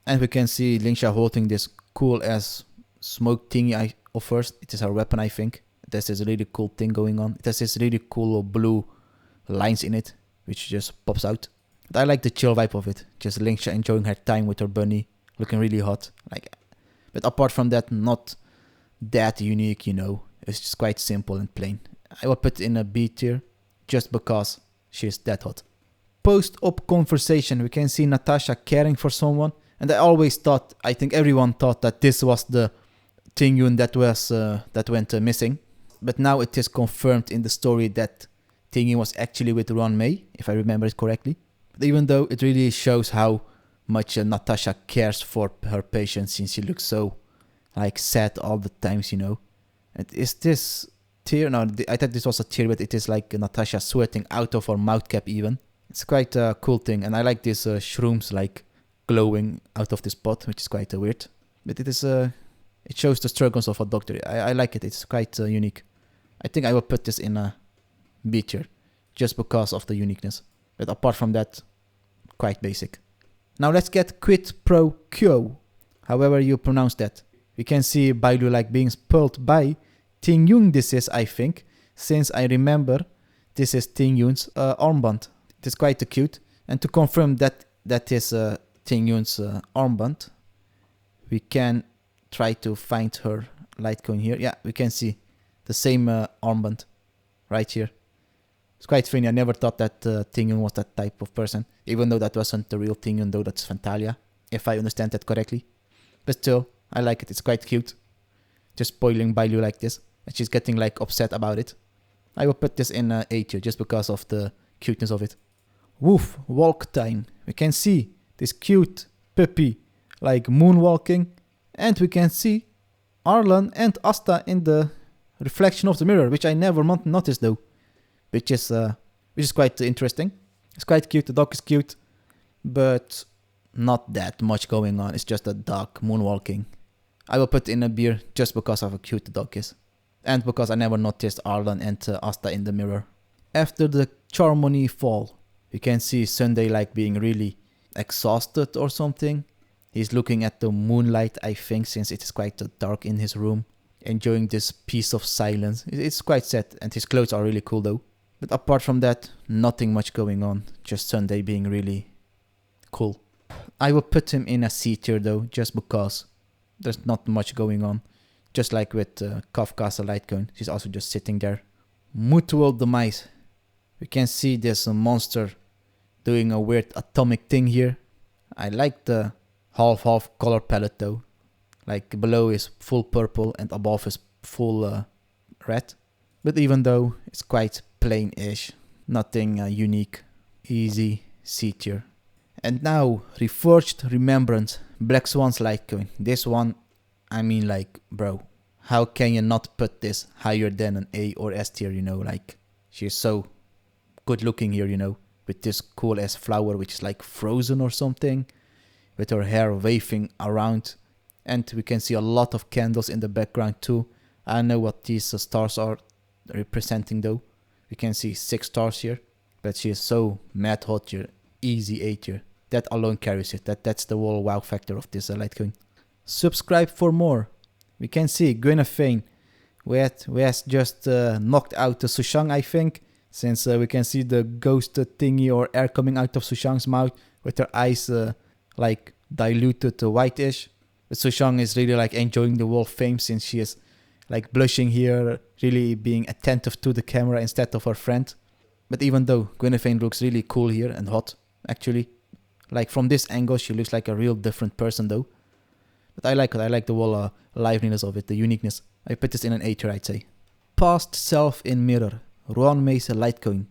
And we can see Lingsha holding this cool ass smoke thingy of first. It is her weapon, I think. There's this really cool thing going on. It has this really cool blue lines in it, which just pops out. But I like the chill vibe of it. Just Lingsha enjoying her time with her bunny, looking really hot. But apart from that, not that unique, you know. It's just quite simple and plain. I will put it in a B tier, just because she's that hot. Post-op conversation, we can see Natasha caring for someone. And I think everyone thought that this was the Tingyun that went missing. But now it is confirmed in the story that Tingyun was actually with Ruan Mei, if I remember it correctly. But even though it really shows how much Natasha cares for her patient, since she looks so sad all the times, you know. And is this tear? No, I thought this was a tear, but it is like Natasha sweating out of her mouth cap even. It's quite a cool thing, and I like these shrooms glowing out of this pot, which is quite weird. But it shows the struggles of a doctor. I like it. It's quite unique. I think I will put this in a B tier, just because of the uniqueness. But apart from that, quite basic. Now let's get quid pro quo, however you pronounce that. We can see Bailu being pulled by Tingyun. This is, I think, since I remember, this is Tingyun's armband. It is quite cute. And to confirm that is Tingyun's armband, we can try to find her Lightcone here. Yeah, we can see the same armband right here. It's quite funny. I never thought that Tingyun was that type of person, even though that wasn't the real Tingyun, though that's Fantalia, if I understand that correctly. But still, I like it. It's quite cute. Just spoiling Bailu like this, and she's getting upset about it. I will put this in A tier just because of the cuteness of it. Woof, walk time. We can see this cute puppy moonwalking, and we can see Arlan and Asta in the reflection of the mirror, which I never noticed though, which is quite interesting. It's quite cute. The dog is cute, but not that much going on. It's just a dog moonwalking. I will put in a beer just because of how cute the dog is, and because I never noticed Arlan and Asta in the mirror. After the ceremony fall, you can see Sunday being really exhausted or something. He's looking at the moonlight, I think, since it is quite dark in his room, enjoying this peace of silence. It's quite sad, and his clothes are really cool though. But apart from that, nothing much going on, just Sunday being really cool. I will put him in a C tier though, just because there's not much going on. Just like with Kafka's Lightcone, she's also just sitting there. Mutual demise. We can see this monster doing a weird atomic thing here. I like the half-half color palette though. Below is full purple and above is full red. But even though it's quite plain-ish, nothing unique, easy C tier. And now, Reforged Remembrance, Black Swan's Lightcone. This one, I mean bro, how can you not put this higher than an A or S tier, you know? She's so good looking here, you know, with this cool ass flower which is frozen or something, with her hair waving around. And we can see a lot of candles in the background too. I don't know what these stars are representing though. We can see 6 stars here, but she is so mad hot here. Easy A tier. That alone carries it. That's the whole wow factor of this Lightcone. Subscribe for more. We can see Gwenevane, who has just knocked out the Sushang, I think, since we can see the ghost thingy or air coming out of Sushang's mouth with her eyes diluted whitish. But Sushang is really enjoying the whole fame, since she is blushing here, really being attentive to the camera instead of her friend. But even though Gwenevane looks really cool here and hot, actually, from this angle she looks like a real different person though. But I like it. I like the whole liveliness of it, the uniqueness. I put this in an A tier, I'd say. Past self in mirror, Ruan Mei's Lightcone.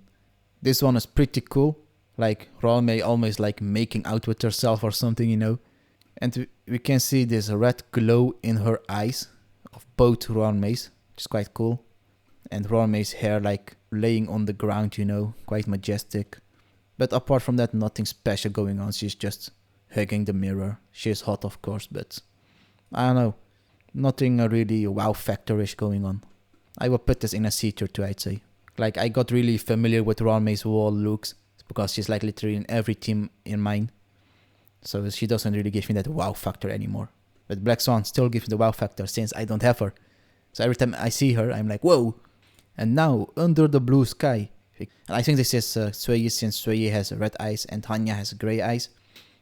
This one is pretty cool. Ruan Mei almost making out with herself or something, you know. And we can see this red glow in her eyes of both Ruan Mei's, which is quite cool. And Ruan Mei's hair laying on the ground, you know, quite majestic. But apart from that, nothing special going on. She's just hugging the mirror. She is hot, of course, but I don't know. Nothing really wow factor-ish going on. I will put this in a C tier too, I'd say. I got really familiar with Ruan Mei's whole looks, because she's literally in every team in mine. So she doesn't really give me that wow factor anymore. But Black Swan still gives me the wow factor since I don't have her. So every time I see her, I'm like, whoa! And now, under the blue sky, And I think this is Sueyi, since Sueyi has red eyes and Hanya has grey eyes.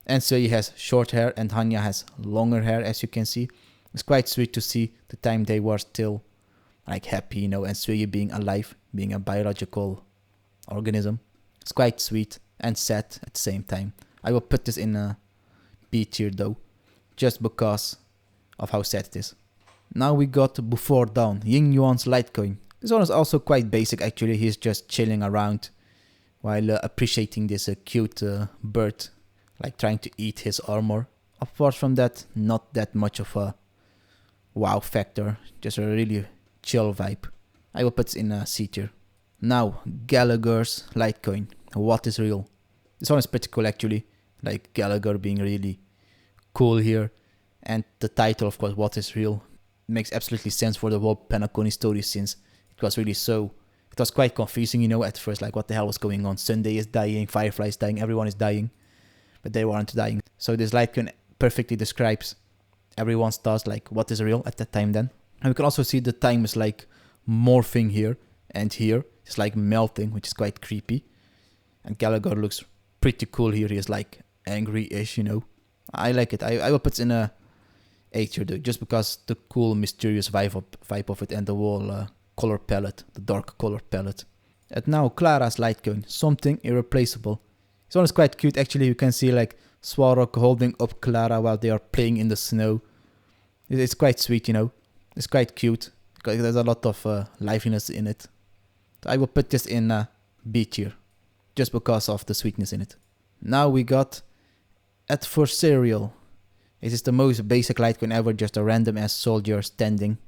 And Sueyi has short hair and Hanya has longer hair, as you can see. It's quite sweet to see the time they were still like happy, you know, and Sueyi being alive, being a biological organism. It's quite sweet and sad at the same time. I will put this in a B tier though, just because of how sad it is. Now we got Before Dawn, Yingyuan's Litecoin. This one is also quite basic actually. He's just chilling around while appreciating this cute bird, like trying to eat his armor. Apart from that, not that much of a wow factor, just a really chill vibe. I will put this in a C tier. Now, Gallagher's Litecoin, What is Real. This one is pretty cool actually, like Gallagher being really cool here. And the title, of course, What is Real, makes absolutely sense for the whole Penacony story, since it was really so... It was quite confusing, you know, at first, like what the hell was going on. Sunday is dying, Firefly is dying, everyone is dying. But they weren't dying. So this Litecoin perfectly describes everyone's thoughts, like what is real at that time then. And we can also see the time is like morphing here and here. It's like melting, which is quite creepy. And Gallagher looks pretty cool here. He is like angry-ish, you know. I like it. I will put it in a A tier though, just because the cool, mysterious vibe of it and the whole color palette, the dark color palette. And now Clara's Litecoin, Something Irreplaceable. This one is quite cute actually. You can see like Swarrock holding up Clara while they are playing in the snow. It's quite sweet, you know. It's quite cute. There's a lot of liveliness in it. So I will put this in a B tier, just because of the sweetness in it. Now we got Adversarial. It is the most basic Litecoin ever, just a random ass soldier standing.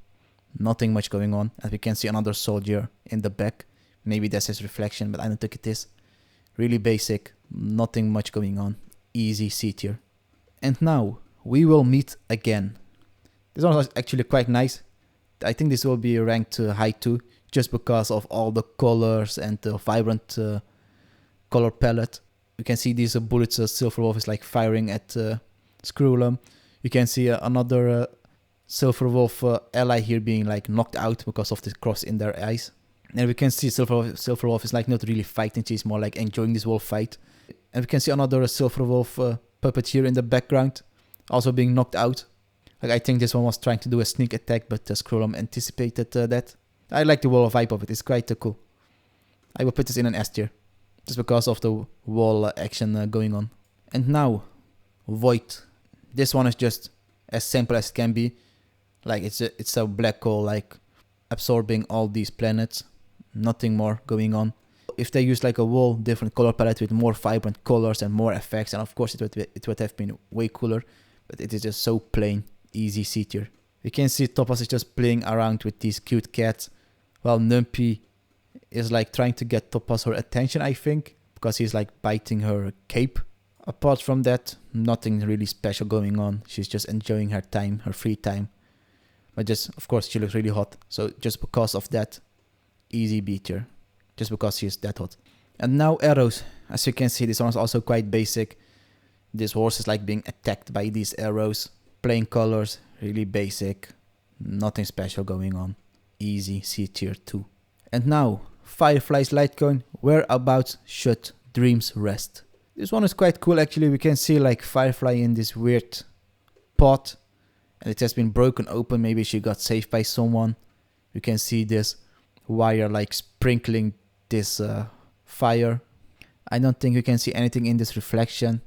Nothing much going on. As we can see another soldier in the back. Maybe that's his reflection, but I don't think it is. Really basic, nothing much going on. Easy C tier. And now we will meet again. This one was actually quite nice. I think this will be ranked high too, just because of all the colors and the vibrant color palette. You can see these bullets, Silver Wolf is like firing at Screwlum. You can see another Silver Wolf ally here being like knocked out because of the cross in their eyes. And we can see Silver Wolf is like not really fighting, she's more like enjoying this whole fight. And we can see another Silver Wolf puppet here in the background, also being knocked out. Like I think this one was trying to do a sneak attack, but Scrollum anticipated that. I like the whole vibe of it, it's quite cool. I will put this in an S tier, just because of the wall action going on. And now, Void. This one is just as simple as it can be. Like it's a black hole, like absorbing all these planets. Nothing more going on. If they use like a whole different color palette with more vibrant colors and more effects, and of course it would have been way cooler, but it is just so plain, easy C tier. You can see Topaz is just playing around with these cute cats, while Numpy is like trying to get Topaz her attention, I think, because he's like biting her cape. Apart from that, nothing really special going on. She's just enjoying her time, her free time. But just, of course, she looks really hot. So just because of that, easy B tier. Just because she's that hot. And now arrows. As you can see, this one is also quite basic. This horse is like being attacked by these arrows. Plain colors, really basic. Nothing special going on. Easy C tier 2. And now, Firefly's Litecoin, Whereabouts Should Dreams Rest. This one is quite cool actually. We can see like Firefly in this weird pot. And it has been broken open. Maybe she got saved by someone. You can see this wire like sprinkling this fire. I don't think you can see anything in this reflection.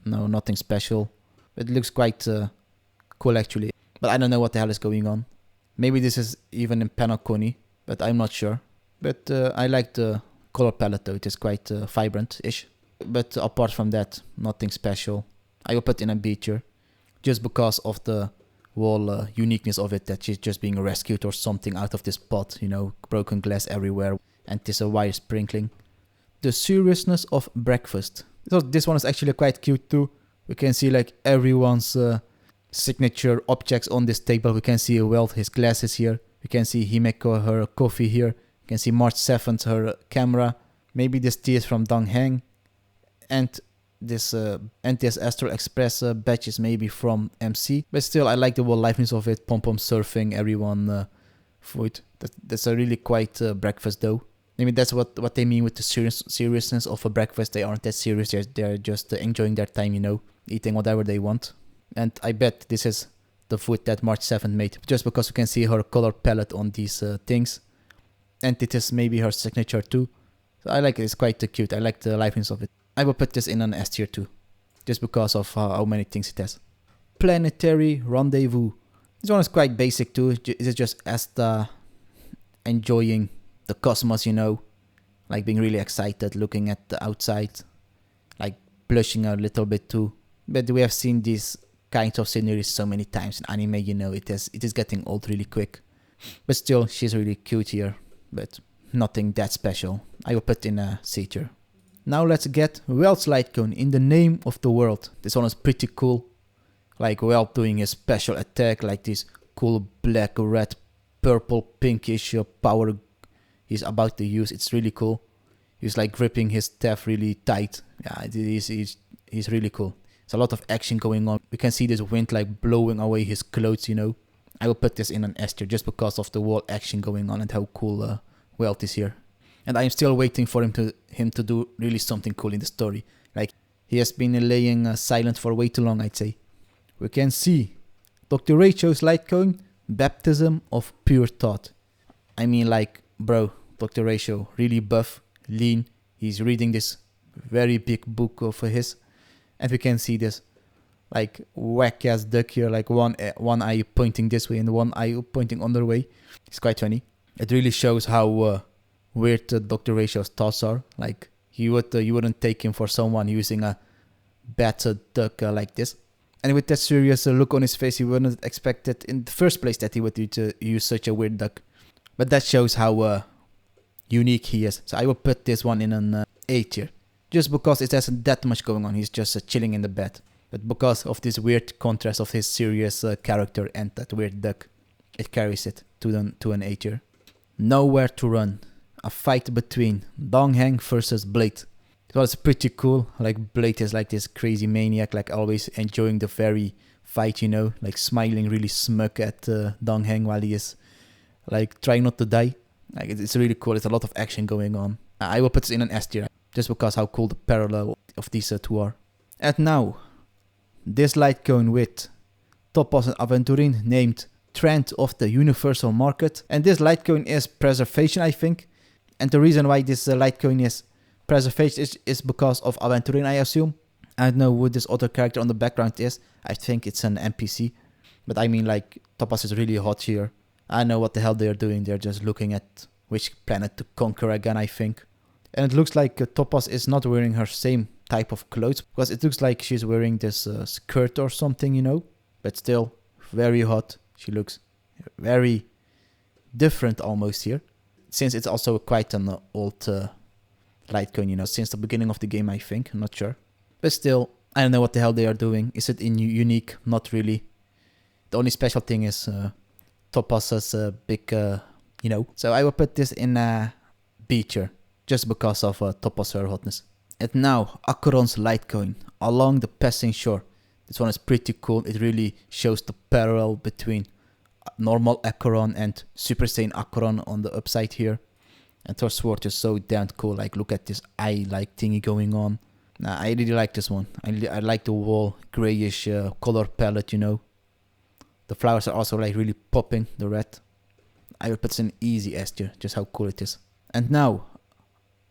No, nothing special. It looks quite cool actually. But I don't know what the hell is going on. Maybe this is even in Penacony, but I'm not sure. But I like the color palette though. It is quite vibrant-ish. But apart from that, nothing special. I will put in a B tier, just because of the whole uniqueness of it, that she's just being rescued or something out of this pot, you know, broken glass everywhere, and this wire sprinkling. The seriousness of breakfast. So this one is actually quite cute too. We can see like everyone's signature objects on this table. We can see Welt, his glasses here. We can see Himeko, her coffee here. We can see March 7th, her camera. Maybe this tea is from Dong Heng. And this NTS Astral Express badge is maybe from MC. But still, I like the whole liveness of it. Pom-pom surfing, everyone food. That's a really quite breakfast though. I mean, that's what they mean with the seriousness of a breakfast. They aren't that serious. They're just enjoying their time, you know, eating whatever they want. And I bet this is the food that March 7th made, just because you can see her color palette on these things. And it is maybe her signature too. So I like it. It's quite cute. I like the liveness of it. I will put this in an S tier too, just because of how many things it has. Planetary Rendezvous. This one is quite basic too. It's just Asta enjoying the cosmos, you know, like being really excited, looking at the outside, like blushing a little bit too. But we have seen these kinds of sceneries so many times in anime, you know, it is getting old really quick. But still, she's really cute here, but nothing that special. I will put in a C tier. Now let's get Welt's Lightcone, In the Name of the World. This one is pretty cool. Like Welt doing his special attack, like this cool black, red, purple, pinkish power he's about to use. It's really cool. He's like gripping his staff really tight. Yeah, he's really cool. There's a lot of action going on. We can see this wind like blowing away his clothes, you know. I will put this in an S tier just because of the wall action going on and how cool Welt is here. And I am still waiting for him to do really something cool in the story. Like, he has been laying silent for way too long, I'd say. We can see Dr. Rachel's Lightcone, Baptism of Pure Thought. I mean, like, bro, Dr. Rachel, really buff, lean. He's reading this very big book of his. And we can see this, like, whack-ass duck here, like one eye pointing this way and one eye pointing other way. It's quite funny. It really shows how weird Dr. Rachel's thoughts are. Like, you wouldn't take him for someone using a bad duck like this. And with that serious look on his face, you wouldn't expect it in the first place that he would use such a weird duck. But that shows how unique he is. So I will put this one in an A tier. Just because it hasn't that much going on. He's just chilling in the bed. But because of this weird contrast of his serious character and that weird duck, it carries it to an A tier. Nowhere to Run. A fight between Dongheng versus Blade. It was pretty cool. Like, Blade is like this crazy maniac, like always enjoying the very fight, you know, like smiling really smug at Dongheng while he is like trying not to die. Like, it's really cool. There's a lot of action going on. I will put this in an S tier just because how cool the parallel of these two are. And now, this Lightcone with Topaz and Aventurin named Trend of the Universal Market. And this Lightcone is Preservation, I think. And the reason why this Lightcone is Preservation is because of Aventurin, I assume. I don't know who this other character on the background is. I think it's an NPC. But I mean, like, Topaz is really hot here. I know what the hell they're doing. They're just looking at which planet to conquer again, I think. And it looks like Topaz is not wearing her same type of clothes. Because it looks like she's wearing this skirt or something, you know. But still, very hot. She looks very different almost here. Since it's also quite an old Lightcone, you know, since the beginning of the game, I think. I'm not sure. But still, I don't know what the hell they are doing. Is it unique? Not really. The only special thing is Topaz's big, you know. So I will put this in a B tier, just because of Topaz her hotness. And now, Acheron's Lightcone, Along the Passing Shore. This one is pretty cool. It really shows the parallel between normal Acheron and Super Saiyan Acheron on the upside here. And her sword is so damn cool. Like, look at this eye-like thingy going on. I really like this one. I like the whole grayish color palette, you know. The flowers are also like really popping, the red. I will put this in easy S tier, just how cool it is. And now,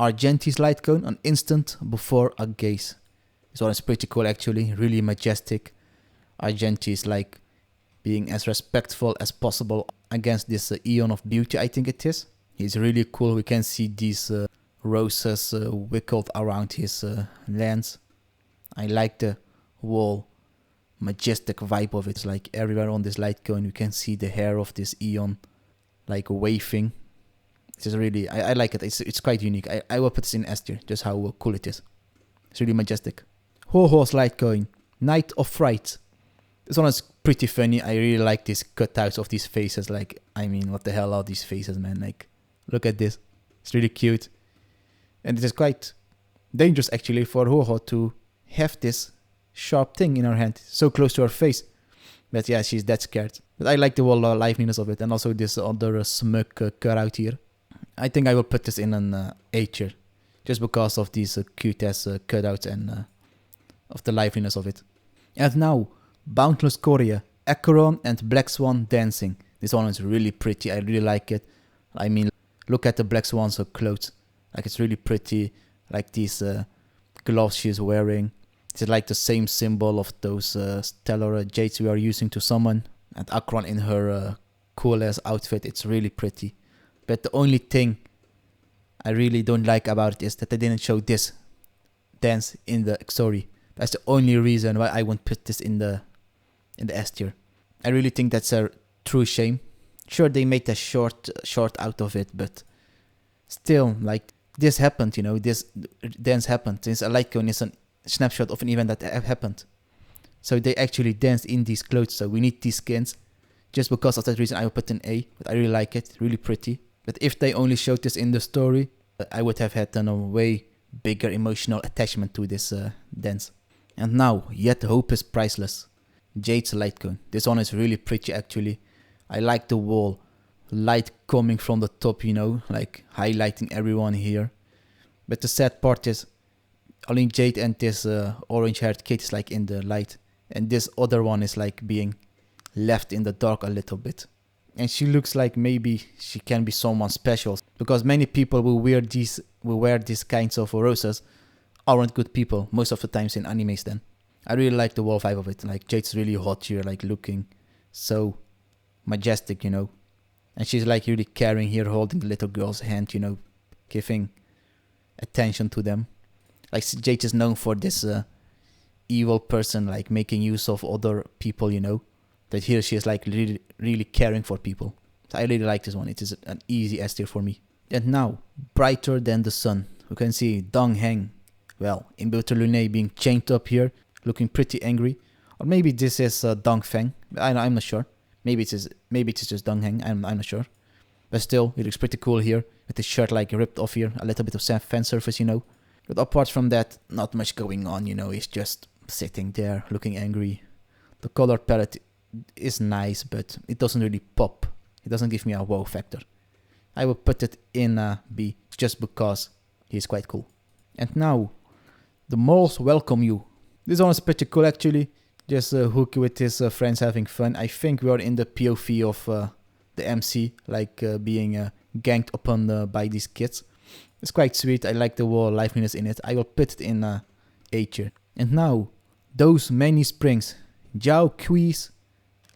Argenti's Lightcone, An Instant Before a Gaze. This one is pretty cool actually, really majestic. Argenti is like being as respectful as possible against this Eon of Beauty, I think it is. He's really cool. We can see these roses wickled around his lens. I like the whole majestic vibe of it. It's like everywhere on this Lightcone you can see the hair of this Eon like waving. It's just really, I like it. It's quite unique. I will put this in S tier, just how cool it is. It's really majestic. Ho-Ho's Lightcone, Night of Fright. This one is pretty funny. I really like these cutouts of these faces. Like, I mean, what the hell are these faces, man? Like, look at this. It's really cute. And it is quite dangerous, actually, for Ho-Ho to have this sharp thing in her hand, so close to her face. But yeah, she's that scared. But I like the whole liveliness of it. And also this other smug cutout here. I think I will put this in an A tier. Just because of these cute ass cutouts and of the liveliness of it. And now, Boundless Korea, Acheron and Black Swan dancing. This one is really pretty, I really like it. I mean, look at the Black Swan's clothes. Like, it's really pretty. Like these gloves she's wearing. It's like the same symbol of those stellar jades we are using to summon. And Acheron in her cool ass outfit, it's really pretty. But the only thing I really don't like about it is that they didn't show this dance in the story. That's the only reason why I won't put this in the S tier. I really think that's a true shame. Sure, they made a short out of it, but still, like, this happened, you know, this dance happened. Since a Lightcone is a snapshot of an event that happened. So they actually danced in these clothes, so we need these skins. Just because of that reason, I will put an A, but I really like it, really pretty. But if they only showed this in the story, I would have had a way bigger emotional attachment to this dance. And now, yet hope is priceless. Jade's Lightcone. This one is really pretty actually. I like the wall. Light coming from the top, you know, like highlighting everyone here. But the sad part is, only Jade and this orange haired kid is like in the light. And this other one is like being left in the dark a little bit. And she looks like maybe she can be someone special. Because many people who wear these kinds of roses aren't good people most of the times in animes then. I really like the wall vibe of it. Like Jade's really hot here, like looking so majestic, you know. And she's like really caring here, holding the little girl's hand, you know, giving attention to them. Like Jade is known for this evil person, like making use of other people, you know. But here she is like really, really caring for people. So I really like this one. It is an easy S tier for me. And now, brighter than the sun. You can see Dong Heng, well, in Lune being chained up here, looking pretty angry. Or maybe this is Dong Feng. I'm not sure. Maybe it is just Dong Heng. I'm not sure. But still, it looks pretty cool here. With his shirt like ripped off here. A little bit of fan surface, you know. But apart from that, not much going on, you know. He's just sitting there, looking angry. The color palette is nice, but it doesn't really pop. It doesn't give me a wow factor. I will put it in a B, just because he's quite cool. And now, the moles welcome you. This one is pretty cool actually. Just Hook with his friends having fun. I think we are in the POV of the MC, like being ganked upon by these kids. It's quite sweet. I like the wall liveliness in it. I will put it in A tier. And now, those many springs. Jiao Kui's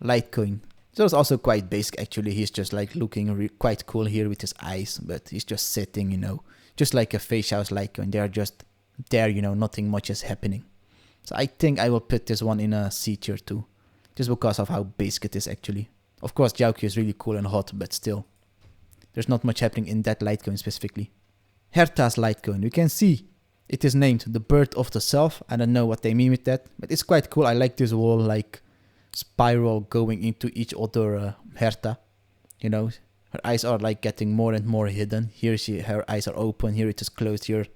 Lightcoin. So it's also quite basic actually. He's just like looking quite cool here with his eyes, but he's just sitting, you know, just like a face house Lightcoin. They are just there, you know, nothing much is happening. So I think I will put this one in a C tier too, just because of how basic it is actually. Of course, Jiaoqiu is really cool and hot, but still, there's not much happening in that Lightcoin specifically. Herta's Lightcoin. You can see it is named the bird of the self. I don't know what they mean with that, but it's quite cool. I like this whole like spiral going into each other Herta. You know, her eyes are like getting more and more hidden. Here her eyes are open. Here it is closed. Here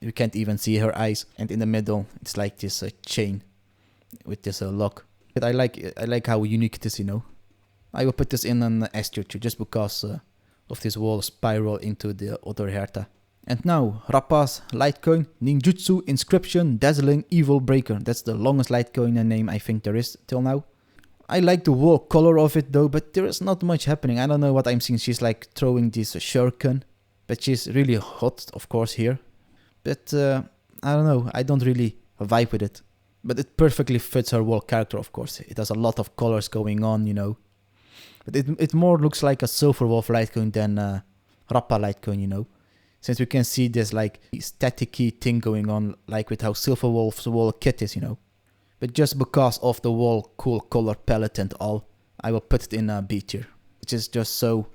you can't even see her eyes. And in the middle, it's like this chain with this lock. But I like how unique it is. You know, I will put this in an S tier too, just because of this whole spiral into the other Herta. And now, Rappa's Lightcoin, Ninjutsu Inscription Dazzling Evil Breaker. That's the longest Lightcoin name I think there is till now. I like the whole color of it though, but there is not much happening. I don't know what I'm seeing. She's like throwing this shuriken, but she's really hot, of course, here. But I don't know, I don't really vibe with it. But it perfectly fits her whole character, of course. It has a lot of colors going on, you know. But it more looks like a Silver Wolf Lightcoin than Rappa Lightcoin, you know. Since we can see this like static-y thing going on, like with how Silver Wolf's whole kit is, you know. But just because of the whole cool color palette and all, I will put it in a B tier. Which is just so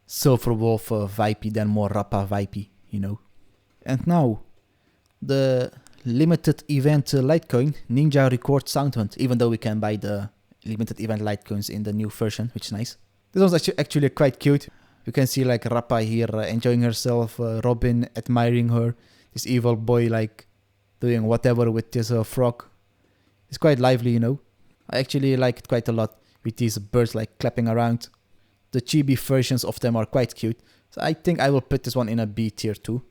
Silver Wolf vibey than more Rappa vibey, you know. And now, the limited event Lightcoin, Ninja Record Sound Hunt. Even though we can buy the limited event Lightcoins in the new version, which is nice. This one's actually quite cute. You can see like Rappa here enjoying herself, Robin admiring her, this evil boy like doing whatever with this frog. It's quite lively, you know. I actually like it quite a lot with these birds like clapping around. The chibi versions of them are quite cute. So I think I will put this one in a B tier too,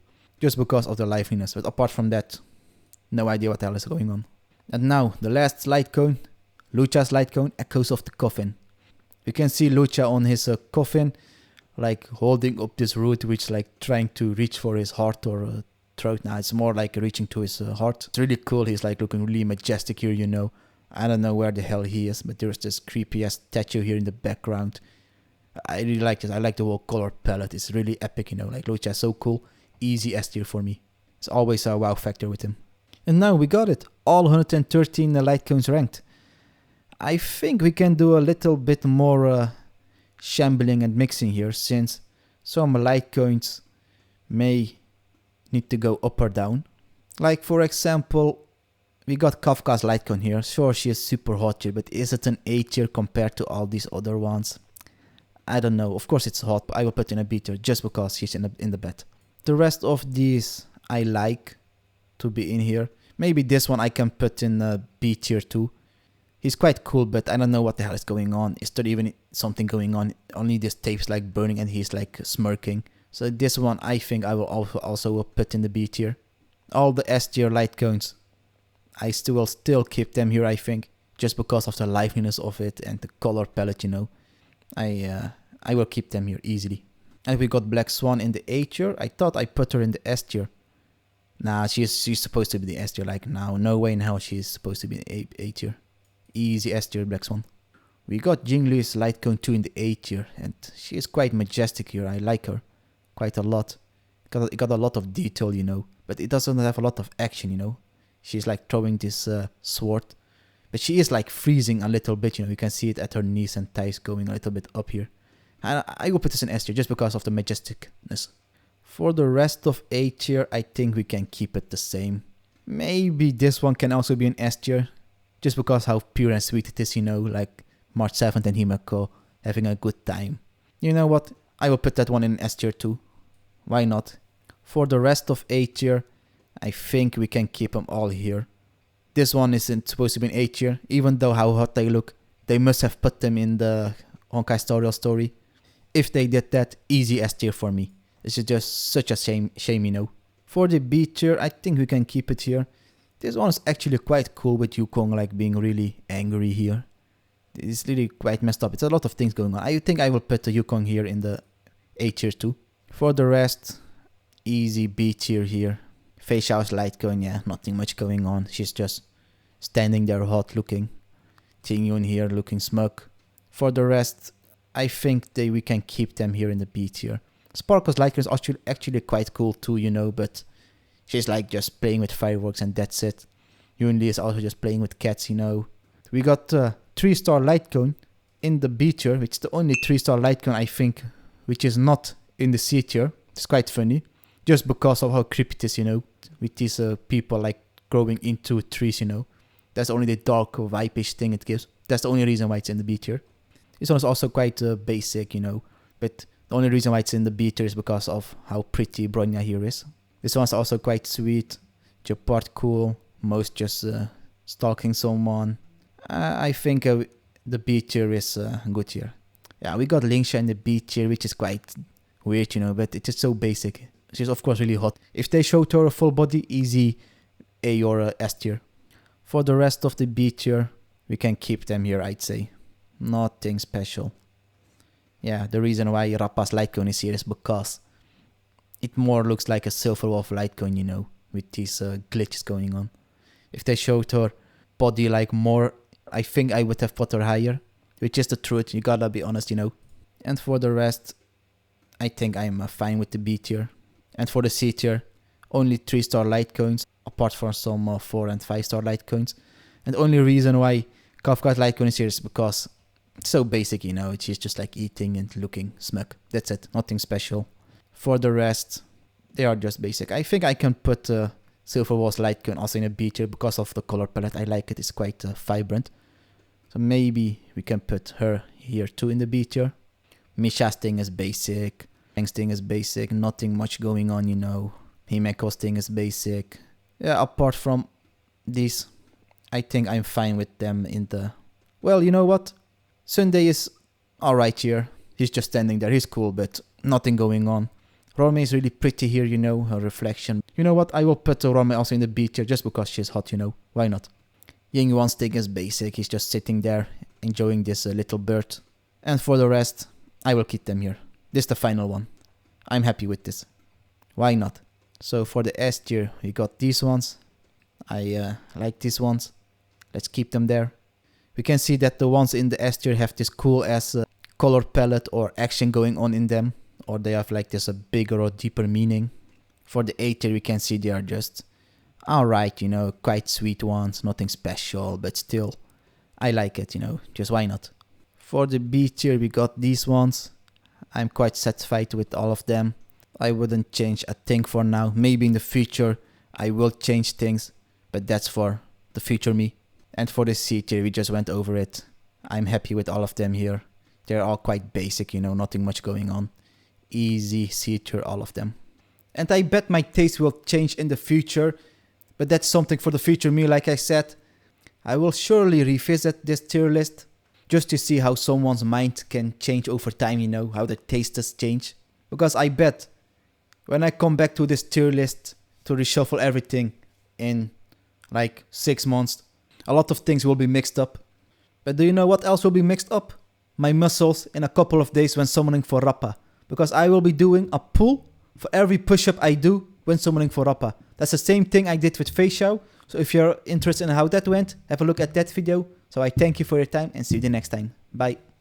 just because of the liveliness. But apart from that, no idea what the hell is going on. And now, the last light cone, Lucha's light cone, Echoes of the Coffin. You can see Lucha on his coffin, like holding up this root, which like trying to reach for his heart or throat. Now it's more like reaching to his heart. It's really cool. He's like looking really majestic here, you know. I don't know where the hell he is, but there's this creepy ass statue here in the background. I really like this. I like the whole color palette. It's really epic, you know. Like Lucha is so cool. Easy S tier for me. It's always a wow factor with him. And now we got it. All 113 light cones ranked. I think we can do a little bit more shambling and mixing here, since some light coins may need to go up or down. Like for example, we got Kafka's light cone here. Sure, she is super hot here, but is it an A tier compared to all these other ones? I don't know. Of course it's hot, but I will put in a B tier just because she's in the bed. The rest of these I like to be in here. Maybe this one I can put in a B tier too. He's quite cool, but I don't know what the hell is going on. Is there even something going on? Only this tape's like burning and he's like smirking. So this one I think I will also put in the B tier. All the S tier light cones, I will still keep them here, I think. Just because of the liveliness of it and the color palette, you know. I will keep them here easily. And we got Black Swan in the A tier. I thought I put her in the S tier. Nah, she's supposed to be the S tier. Like now, no way in hell she's supposed to be in A tier. Easy S tier Black Swan. We got Jinglu's light cone 2 in the A tier, and she is quite majestic here. I like her quite a lot. It got a lot of detail, you know, but it doesn't have a lot of action, you know. She's like throwing this sword, but she is like freezing a little bit, you know. You can see it at her knees and thighs going a little bit up here. And I will put this in S tier just because of the majesticness. For the rest of A tier, I think we can keep it the same. Maybe this one can also be an S tier. Just because how pure and sweet it is, you know, like March 7th and Himeko having a good time. You know what? I will put that one in S tier too. Why not? For the rest of A tier, I think we can keep them all here. This one isn't supposed to be in A tier, even though how hot they look. They must have put them in the Honkai Star story. If they did that, easy S tier for me. It's just such a shame, you know. For the B tier, I think we can keep it here. This one is actually quite cool with Yukong like being really angry here. It's really quite messed up. It's a lot of things going on. I think I will put the Yukong here in the A tier too. For the rest, easy B tier here. Fei Xiao's light cone, yeah, nothing much going on. She's just standing there hot looking. Tingyun here looking smug. For the rest, I think we can keep them here in the B tier. Sparkle's light cone is actually quite cool too, you know, but she's like just playing with fireworks and that's it. Yunli is also just playing with cats, you know. We got 3-star light cone in the B tier, which is the only 3-star light cone I think which is not in the C tier. It's quite funny. Just because of how creepy it is, you know. With these people like growing into trees, you know. That's only the dark vibe-ish thing it gives. That's the only reason why it's in the B tier. This one is also quite basic, you know. But the only reason why it's in the B tier is because of how pretty Bronya here is. This one's also quite sweet, Japart cool, most just stalking someone. I think the B tier is good here. Yeah, we got Lingsha in the B tier, which is quite weird, you know, but it's just so basic. She's of course really hot. If they showed her a full body, easy A or S tier. For the rest of the B tier, we can keep them here, I'd say. Nothing special. Yeah, the reason why Rappa's light cone is here is because it more looks like a Silver Wolf light cone, you know, with these glitches going on. If they showed her body like more, I think I would have put her higher, which is the truth, you gotta be honest, you know. And for the rest, I think I'm fine with the B tier. And for the C tier, only 3-star light cones, apart from some 4 and 5-star light cones. And the only reason why Kafka's light cone is here is because it's so basic, you know, she's just like eating and looking smug. That's it, nothing special. For the rest, they are just basic. I think I can put Silver Wolf's light cone also in a B tier because of the color palette. I like it, it's quite vibrant. So maybe we can put her here too in the B tier. Misha's thing is basic. Fang's thing is basic. Nothing much going on, you know. Himeko's thing is basic. Yeah, apart from these, I think I'm fine with them in the... Well, you know what? Sunday is alright here. He's just standing there. He's cool, but nothing going on. Rome is really pretty here, you know, her reflection. You know what, I will put Rome also in the B tier just because she's hot, you know, why not? Yingwan's thing is basic, he's just sitting there enjoying this little bird. And for the rest, I will keep them here. This is the final one. I'm happy with this. Why not? So for the S tier, we got these ones. I like these ones. Let's keep them there. We can see that the ones in the S tier have this cool ass color palette or action going on in them. Or they have like this a bigger or deeper meaning. For the A tier we can see they are just alright, you know, quite sweet ones, nothing special, but still, I like it, you know, just why not. For the B tier we got these ones. I'm quite satisfied with all of them. I wouldn't change a thing for now. Maybe in the future I will change things, but that's for the future me. And for the C tier we just went over it. I'm happy with all of them here. They're all quite basic, you know, nothing much going on. Easy C tier, all of them. And I bet my taste will change in the future, but that's something for the future me, like I said. I will surely revisit this tier list just to see how someone's mind can change over time, you know, how the tastes change. Because I bet when I come back to this tier list to reshuffle everything in like 6 months, a lot of things will be mixed up. But do you know what else will be mixed up? My muscles in a couple of days when summoning for Rappa. Because I will be doing a pull for every push-up I do when summoning for Rappa. That's the same thing I did with Feixiao. So if you're interested in how that went, have a look at that video. So I thank you for your time and see you the next time. Bye.